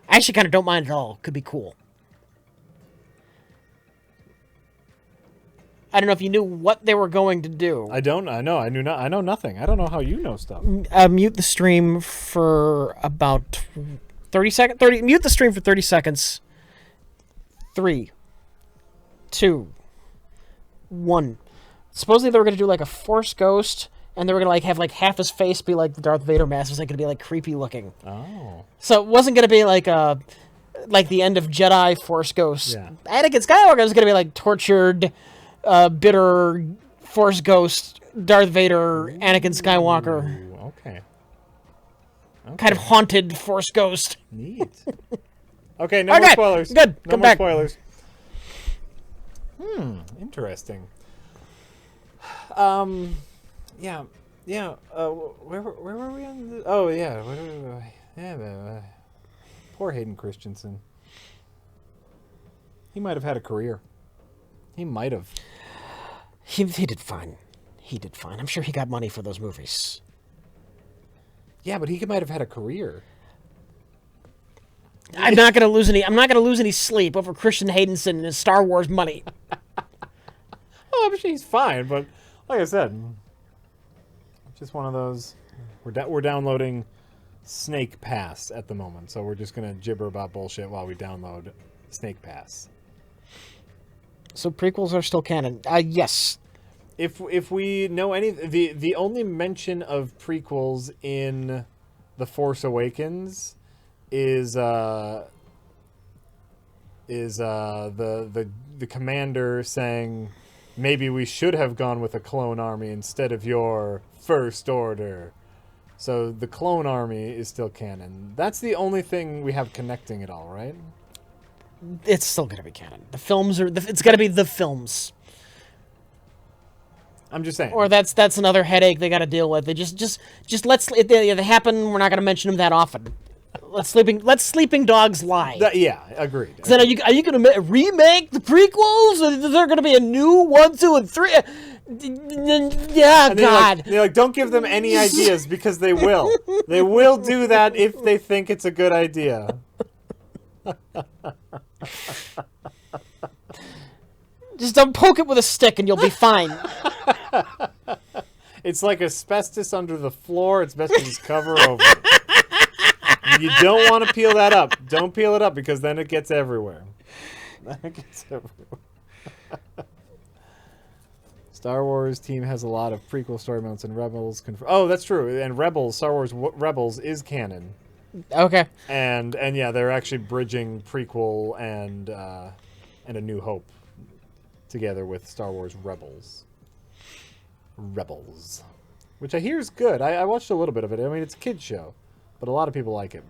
I actually kind of don't mind at all. Could be cool. I don't know if you knew what they were going to do. I don't. I know. I know nothing. I don't know how you know stuff. Mute the stream for about 30 seconds. Mute the stream for 30 seconds. 3, 2, 1. Supposedly they were going to do like a Force Ghost, and they were going to like have like half his face be like the Darth Vader mask. It was like going to be like creepy looking. Oh. So it wasn't going to be like the end of Jedi Force Ghost. Yeah. Anakin Skywalker was going to be like tortured, bitter Force Ghost Darth Vader, Anakin Skywalker. Ooh, okay. Kind of haunted Force Ghost. Neat. Okay, no more spoilers. Good. No Come more back. spoilers. Interesting. Yeah. Where were we on? Oh, yeah. Poor Hayden Christensen. He might have had a career. He might have. He did fine. He did fine. I'm sure he got money for those movies. Yeah, but he might have had a career. I'm not gonna lose any sleep over Christian Haydenson and his Star Wars money. Oh, I'm sure he's fine, but like I said, just one of those. We're downloading Snake Pass at the moment, so we're just gonna gibber about bullshit while we download Snake Pass. So prequels are still canon. Yes. If we know any, the only mention of prequels in The Force Awakens is the commander saying maybe we should have gone with a clone army instead of your First Order. So the clone army is still canon. That's the only thing we have connecting it all, right? It's still gonna be canon. The films are. It's gonna be the films. I'm just saying. Or that's another headache they got to deal with. They just let's. If they happen, we're not gonna mention them that often. Let sleeping dogs lie. Yeah, agreed. Then are you going to remake the prequels? Or is there going to be a new 1, 2, and 3? Yeah, and God. They're like, don't give them any ideas because they will. They will do that if they think it's a good idea. Just don't poke it with a stick and you'll be fine. It's like asbestos under the floor. It's best to just cover over it. You don't want to peel that up. Don't peel it up because then it gets everywhere. Star Wars team has a lot of prequel story moments and Rebels. Oh, that's true. And Rebels, Star Wars Rebels is canon. Okay. And yeah, they're actually bridging prequel and A New Hope together with Star Wars Rebels, which I hear is good. I watched a little bit of it. I mean, it's a kid's show, but a lot of people like it.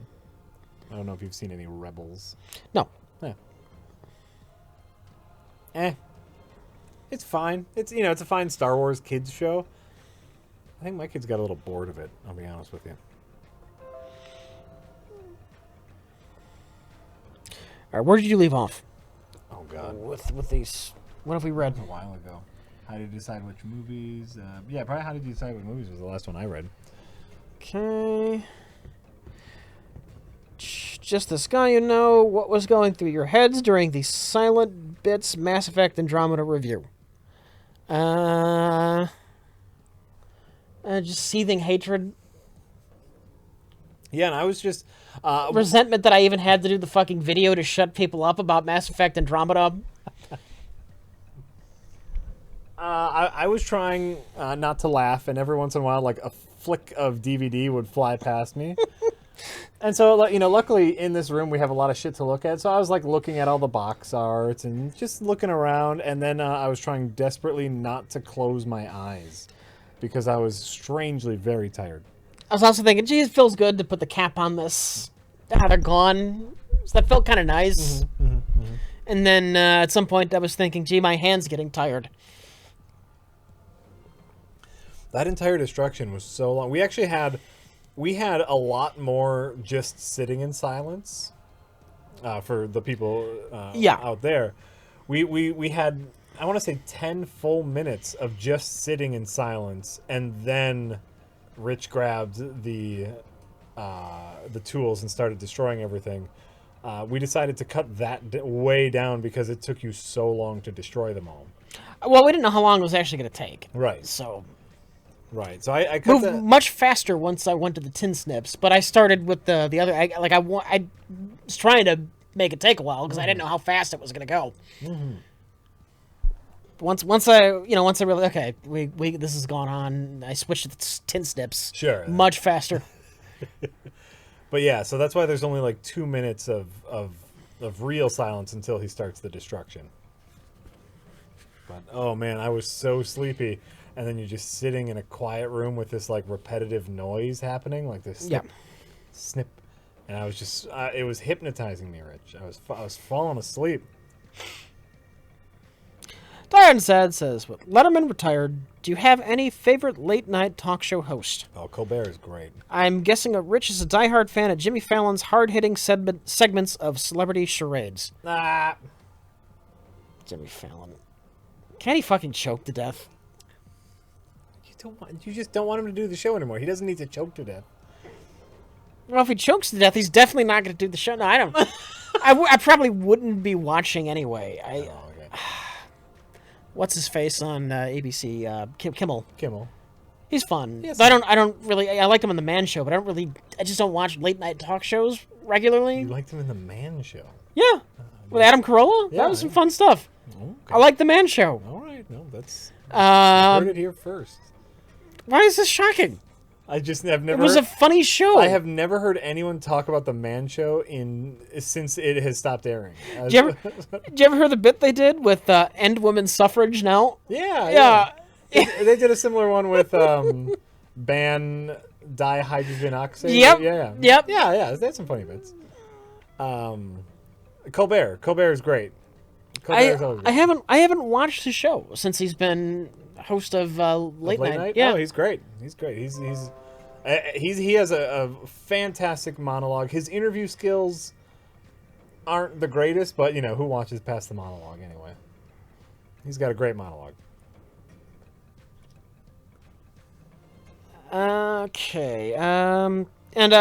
I don't know if you've seen any Rebels. No. Yeah. It's fine. It's a fine Star Wars kids show. I think my kids got a little bored of it. I'll be honest with you. All right, where did you leave off? Oh God. With these, what have we read? A while ago. How to decide which movies? Yeah, probably How to Decide What Movies was the last one I read. Okay. Just this guy, what was going through your heads during the Silent Bits Mass Effect Andromeda review? Just seething hatred. Yeah, and I was just resentment that I even had to do the fucking video to shut people up about Mass Effect Andromeda. I was trying not to laugh, and every once in a while, like a flick of DVD would fly past me. And so, luckily in this room we have a lot of shit to look at. So I was like looking at all the box arts and just looking around. And then I was trying desperately not to close my eyes because I was strangely very tired. I was also thinking, geez, it feels good to put the cap on this. They're gone. So that felt kind of nice. And then at some point I was thinking, gee, my hand's getting tired. That entire destruction was so long. We actually had a lot more just sitting in silence for the people out there. We had, I want to say, 10 full minutes of just sitting in silence, and then Rich grabbed the tools and started destroying everything. We decided to cut that way down because it took you so long to destroy them all. Well, we didn't know how long it was actually going to take. Right. So... Right, so I cut moved much faster once I went to the tin snips, but I started with the other. I was trying to make it take a while because I didn't know how fast it was going to go. Once I really we this has gone on. I switched to the tin snips. Sure, much faster. But yeah, so that's why there's only like 2 minutes of real silence until he starts the destruction. But oh man, I was so sleepy. And then you're just sitting in a quiet room with this like repetitive noise happening, like this snip, snip, and I was just it was hypnotizing me, Rich. I was falling asleep. Tired and Sad says, with Letterman retired, do you have any favorite late night talk show host? Oh, Colbert is great. I'm guessing that Rich is a diehard fan of Jimmy Fallon's hard-hitting segments of celebrity charades. Jimmy Fallon. Can't he fucking choke to death? You just don't want him to do the show anymore. He doesn't need to choke to death. Well, if he chokes to death, he's definitely not going to do the show. No, I don't. I probably wouldn't be watching anyway. Okay. What's his face on ABC? Kimmel. Kimmel. He's fun. Yes. But I don't really. I like him on the Man Show, but I just don't watch late night talk shows regularly. You liked him in the Man Show? Yeah. With Adam Carolla? Yeah, that was some fun stuff. Okay. I like the Man Show. All right. No, that's. I heard it here first. Why is this shocking? I've never. It was a funny show. I have never heard anyone talk about the Man Show since it has stopped airing. Did you ever hear the bit they did with End Women's Suffrage now? Yeah. They did a similar one with ban dihydrogen Yep. Yeah. They had some funny bits. Colbert is great. I haven't watched the show since he's been host of late night. Yeah, oh, he's great. He has a fantastic monologue. His interview skills aren't the greatest, but who watches past the monologue anyway? He's got a great monologue. Okay. And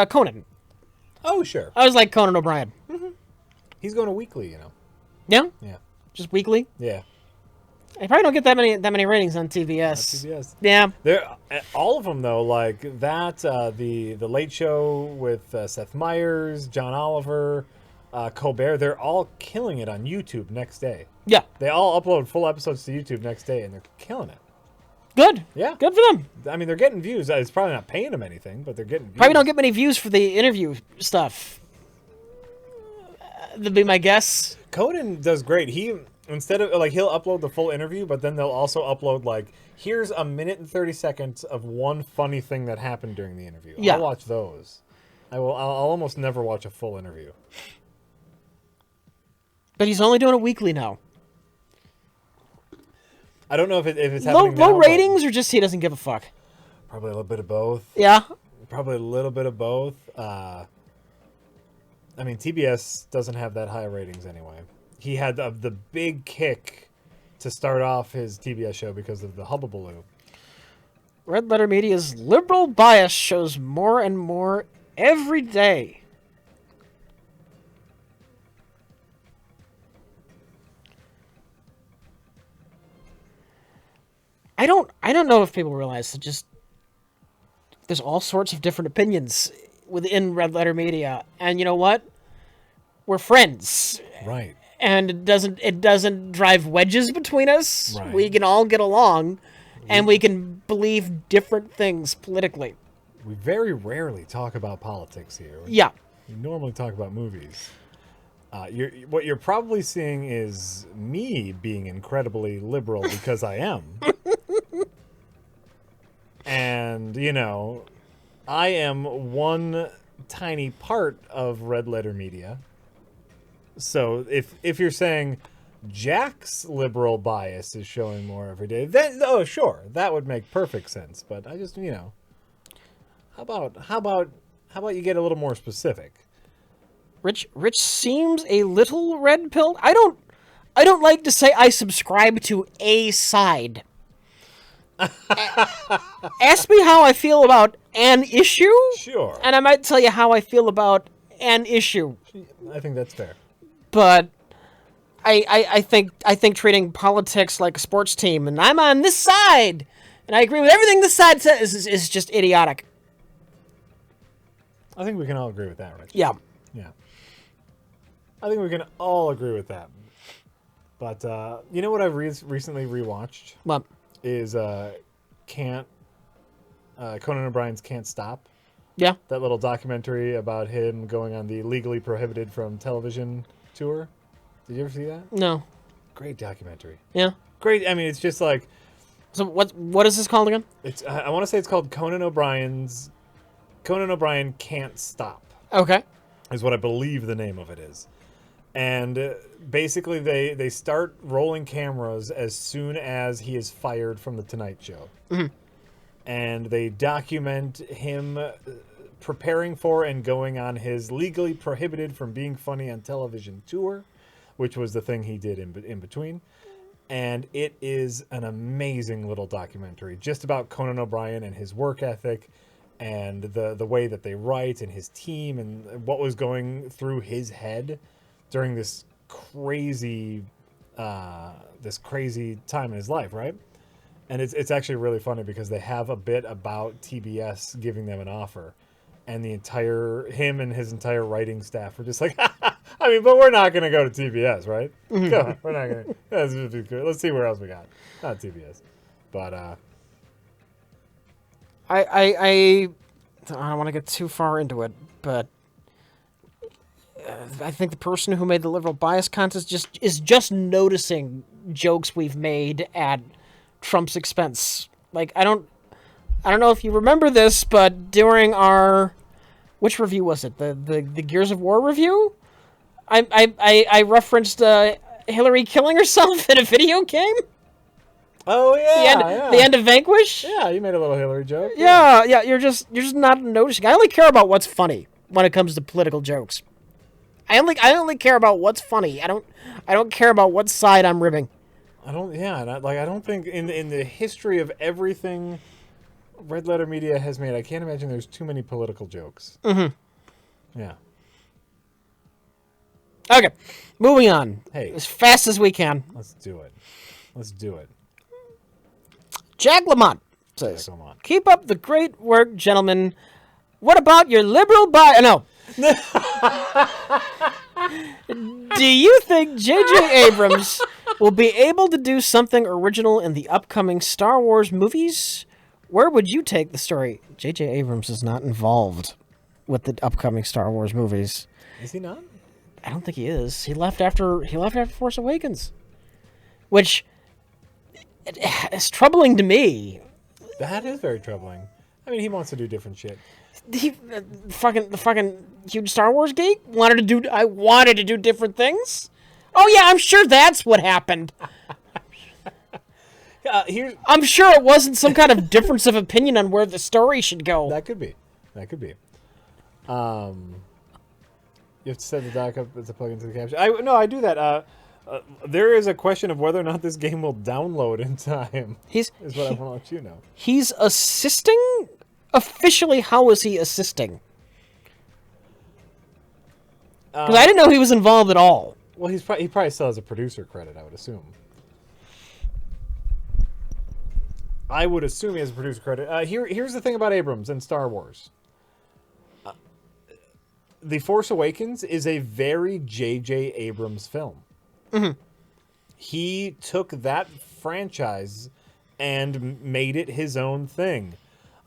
Conan. Oh, sure. I was like Conan O'Brien. He's going to weekly, Yeah. Yeah. Just weekly. Yeah. They probably don't get that many ratings on TBS. TBS. Yeah. They're all of them though, like that. The Late Show with Seth Meyers, John Oliver, Colbert. They're all killing it on YouTube next day. Yeah. They all upload full episodes to YouTube next day, and they're killing it. Good. Yeah. Good for them. I mean, they're getting views. It's probably not paying them anything, but they're getting views. Probably don't get many views for the interview stuff. That'd be my guess. Conan does great. He instead of like he'll upload the full interview, but then they'll also upload like here's a minute and 30 seconds of one funny thing that happened during the interview. Yeah. I'll watch those. I'll almost never watch a full interview. But he's only doing it weekly now. I don't know if it's happening Low now, ratings or just he doesn't give a fuck? Probably a little bit of both. Yeah. Probably a little bit of both. I mean, TBS doesn't have that high ratings anyway. He had the big kick to start off his TBS show because of the hubbubaloo. Red Letter Media's liberal bias shows more and more every day. I don't know if people realize that just there's all sorts of different opinions within Red Letter Media, and you know what? We're friends. Right. And it doesn't drive wedges between us. Right. We can all get along, and we can believe different things politically. We very rarely talk about politics here. Yeah. We normally talk about movies. What you're probably seeing is me being incredibly liberal because I am. And, you know, I am one tiny part of Red Letter Media. So if you're saying Jack's liberal bias is showing more every day, then sure, that would make perfect sense. But I just, you know, how about you get a little more specific? Rich seems a little red-pilled. I don't like to say I subscribe to a side. Ask me how I feel about an issue. Sure. And I might tell you how I feel about an issue. I think that's fair. But I think treating politics like a sports team, and I'm on this side, and I agree with everything this side says, is just idiotic. I think we can all agree with that, Rich. Yeah. Yeah. I think we can all agree with that. But you know what I've recently rewatched? Well, Is Conan O'Brien's Can't Stop. yeah. That little documentary about him going on the legally prohibited from television tour. Did you ever see that? No. Great documentary. Yeah. Great. I mean, it's just like So what is this called again? it's. I want to say it's called Conan O'Brien Can't Stop. Okay. Is what I believe the name of it is. And basically they start rolling cameras as soon as he is fired from the Tonight Show. Mm-hmm. And they document him preparing for and going on his legally prohibited from being funny on television tour, which was the thing he did in between. And it is an amazing little documentary just about Conan O'Brien and his work ethic and the way that they write and his team and what was going through his head during this crazy time in his life, right? And it's actually really funny because they have a bit about TBS giving them an offer, and him and his entire writing staff were just like, I mean, but we're not going to go to TBS, right? Come on, we're not going to. Let's see where else we got. Not TBS, but I don't want to get too far into it, but I think the person who made the liberal bias contest is just noticing jokes we've made at Trump's expense. Like I don't know if you remember this, but during which review was it? The Gears of War review? I referenced Hillary killing herself in a video game. oh yeah, The end of Vanquish. Yeah, you made a little Hillary joke. Yeah. You're just not noticing. I only care about what's funny when it comes to political jokes. I only care about what's funny. I don't care about what side I'm ribbing. I don't think in the history of everything Red Letter Media has made, I can't imagine there's too many political jokes. Mm-hmm. Yeah. Okay, moving on. Hey. As fast as we can. Let's do it. Let's do it. Jack Lamont says, Jack Lamont. "Keep up the great work, gentlemen. What about your liberal No. Do you think J.J. Abrams will be able to do something original in the upcoming Star Wars movies? Where would you take the story?" J.J. Abrams is not involved with the upcoming Star Wars movies. Is he not? I don't think he is. He left after Force Awakens, which is troubling to me. That is very troubling. I mean, he wants to do different shit. The fucking huge Star Wars geek I wanted to do different things. Oh yeah, I'm sure that's what happened. I'm sure it wasn't some kind of difference of opinion on where the story should go. That could be. You have to set the dock up as a plug into the caption. I do that. There is a question of whether or not this game will download in time. Is what I want to let you know. He's assisting? Officially, how is he assisting? Because I didn't know he was involved at all. Well, he probably still has a producer credit, I would assume. I would assume he has a producer credit. Here's the thing about Abrams and Star Wars. The Force Awakens is a very J.J. Abrams film. Mm-hmm. He took that franchise and made it his own thing.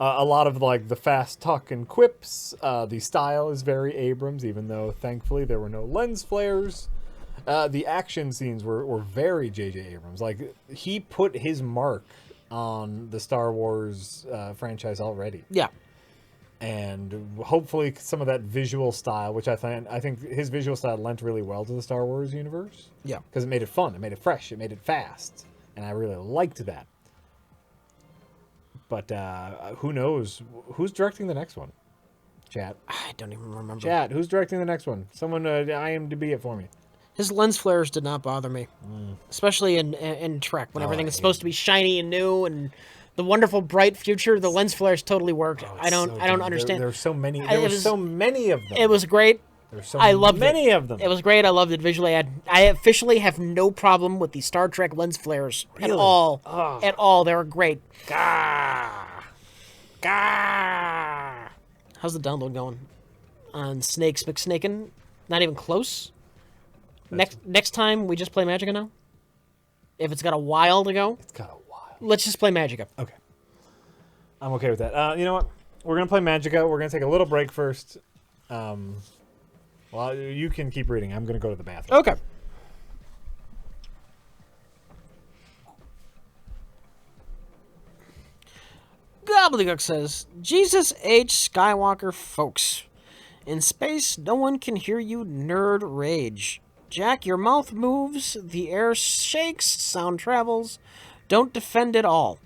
A lot of like the fast talk and quips. The style is very Abrams, even though thankfully there were no lens flares. The action scenes were very J.J. Abrams. Like he put his mark on the Star Wars franchise already. Yeah. And hopefully some of that visual style, which I think his visual style lent really well to the Star Wars universe. Yeah. Because it made it fun, it made it fresh, it made it fast. And I really liked that. But who knows? Who's directing the next one? Chat. I don't even remember. Chat, who's directing the next one? Someone IMDb it for me. His lens flares did not bother me. Especially in Trek, when everything is supposed to be shiny and new and the wonderful bright future, the lens flares totally worked. I don't understand. There were so many. There were so many of them. It was great. I loved many of them. It was great. I loved it visually. I officially have no problem with the Star Trek lens flares at all. Oh. At all. They were great. Gah. How's the download going? On Snakes McSnakin? Not even close? Next time we just play Magica now? If it's got a while to go? It's got a while. Let's just play Magica. Okay. I'm okay with that. You know what? We're going to play Magica. We're going to take a little break first. Well, you can keep reading. I'm going to go to the bathroom. Okay. Gobbledygook says, Jesus H. Skywalker folks. In space, no one can hear you nerd rage. Jack, your mouth moves, the air shakes, sound travels. Don't defend it all.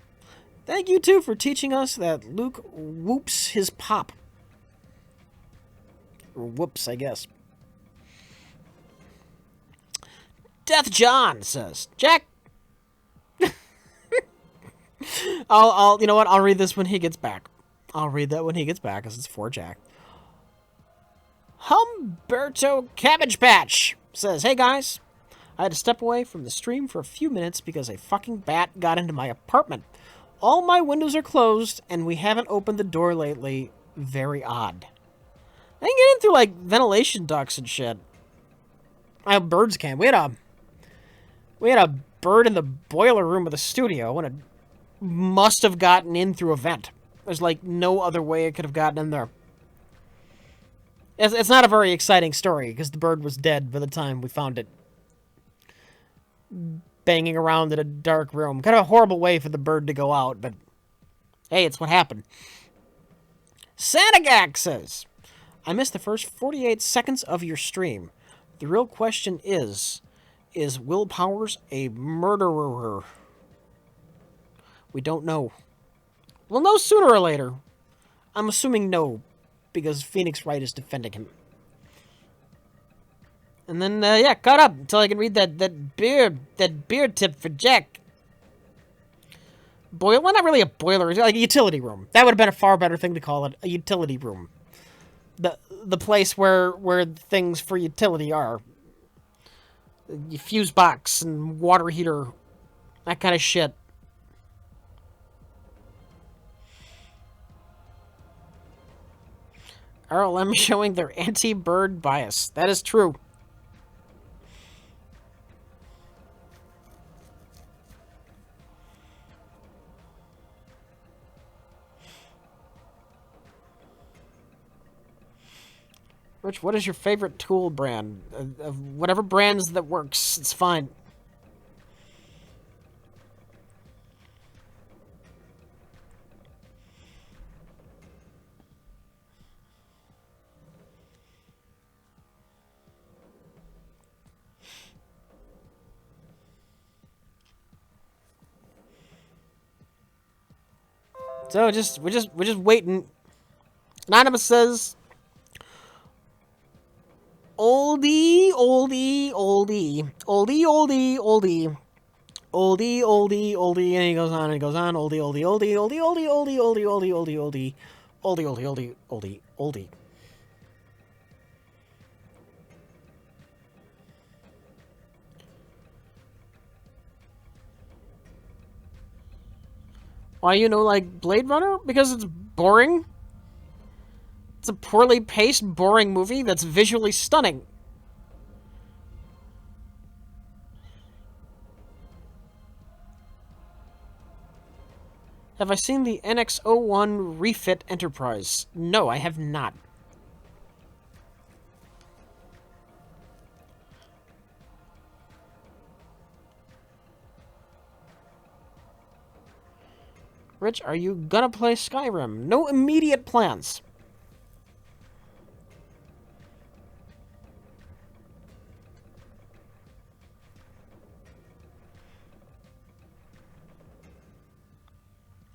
Thank you, too, for teaching us that Luke whoops his pop. Or whoops, I guess. Death John says, Jack. I'll you know what? I'll read this when he gets back. I'll read that when he gets back, because it's for Jack. Humberto Cabbage Patch says, hey guys, I had to step away from the stream for a few minutes because a fucking bat got into my apartment. All my windows are closed, and we haven't opened the door lately. Very odd. I can get in through, like, ventilation ducts and shit. Birds can. We had a bird in the boiler room of the studio, and it must have gotten in through a vent. There's, like, no other way it could have gotten in there. It's not a very exciting story, because the bird was dead by the time we found it. Banging around in a dark room. Kind of a horrible way for the bird to go out, but hey, it's what happened. Santagak says, I missed the first 48 seconds of your stream. The real question is Will Powers a murderer? We don't know. We'll know sooner or later. I'm assuming no, because Phoenix Wright is defending him. And then, caught up until I can read that beer tip for Jack. Well, not really a boiler, it's like a utility room. That would have been a far better thing to call it, a utility room. The place where things for utility are. Your fuse box and water heater That kind of shit. RLM showing their anti-bird bias. That is true. Rich, what is your favorite tool brand? Whatever brands that works, it's fine. So we're just waiting. Anonymous says, oldie, oldie, oldie, oldie, oldie, oldie, oldie, oldie, oldie, and he goes on and he goes on, oldie, oldie, oldie, oldie, oldie, oldie, oldie, oldie, oldie, oldie, oldie, oldie, oldie, oldie, oldie. Why like Blade Runner? Because it's boring. It's a poorly paced, boring movie that's visually stunning. Have I seen the NX-01 Refit Enterprise? No, I have not. Rich, are you gonna play Skyrim? No immediate plans.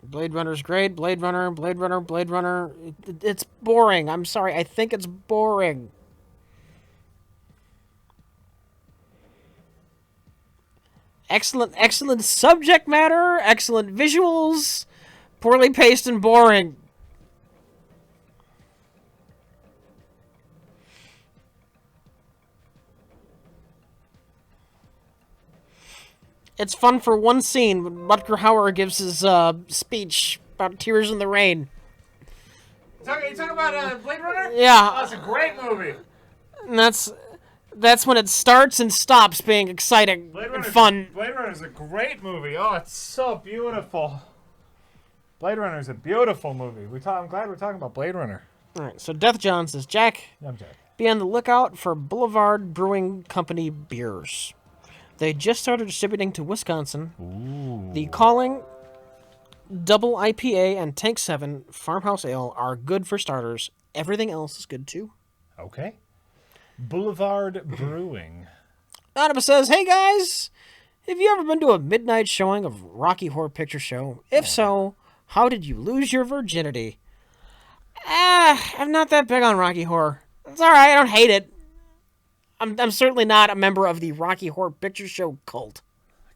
Blade Runner's great. Blade Runner, Blade Runner, Blade Runner. It's boring. I'm sorry. I think it's boring. Excellent subject matter. Excellent visuals. Poorly paced and boring. It's fun for one scene when Rutger Hauer gives his speech about Tears in the Rain. You talking about Blade Runner? Yeah. Oh, it's a great movie. And that's when it starts and stops being exciting and fun. Blade Runner's a great movie. Oh, it's so beautiful. Blade Runner's a beautiful movie. I'm glad we're talking about Blade Runner. All right, so Death John says, Jack, I'm Jack. Be on the lookout for Boulevard Brewing Company beers. They just started distributing to Wisconsin. Ooh. The Calling, Double IPA, and Tank 7 Farmhouse Ale are good for starters. Everything else is good too. Okay. Boulevard Brewing. Anonymous says, hey guys, have you ever been to a midnight showing of Rocky Horror Picture Show? If so, how did you lose your virginity? I'm not that big on Rocky Horror. It's alright, I don't hate it. I'm certainly not a member of the Rocky Horror Picture Show cult.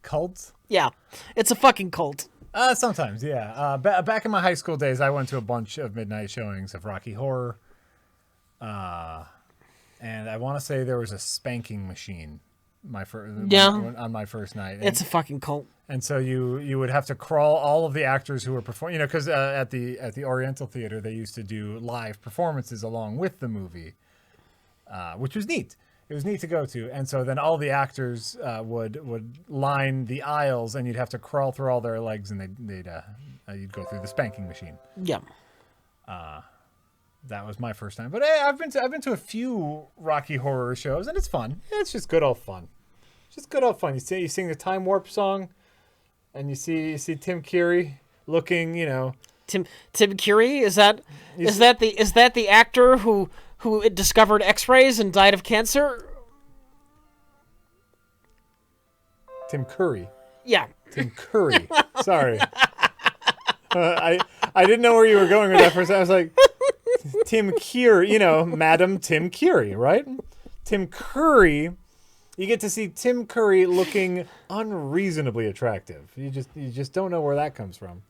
Cult? Yeah, it's a fucking cult. Sometimes, yeah. Back in my high school days, I went to a bunch of midnight showings of Rocky Horror. And I want to say there was a spanking machine on my first night. It's a fucking cult. And so you would have to crawl all of the actors who were performing, because at the Oriental Theater they used to do live performances along with the movie, which was neat. It was neat to go to, and so then all the actors would line the aisles, and you'd have to crawl through all their legs, and you'd go through the spanking machine. Yeah. That was my first time, but hey, I've been to a few Rocky Horror shows, and it's fun. It's just good old fun. Just good old fun. You sing the Time Warp song, and you see Tim Curry looking, Tim Curry, is that the actor who discovered X-rays and died of cancer? Tim Curry. Yeah. Tim Curry. Sorry. I didn't know where you were going with that first. I was like, Tim Curry, Madam Tim Curry, right? Tim Curry. You get to see Tim Curry looking unreasonably attractive. You just don't know where that comes from.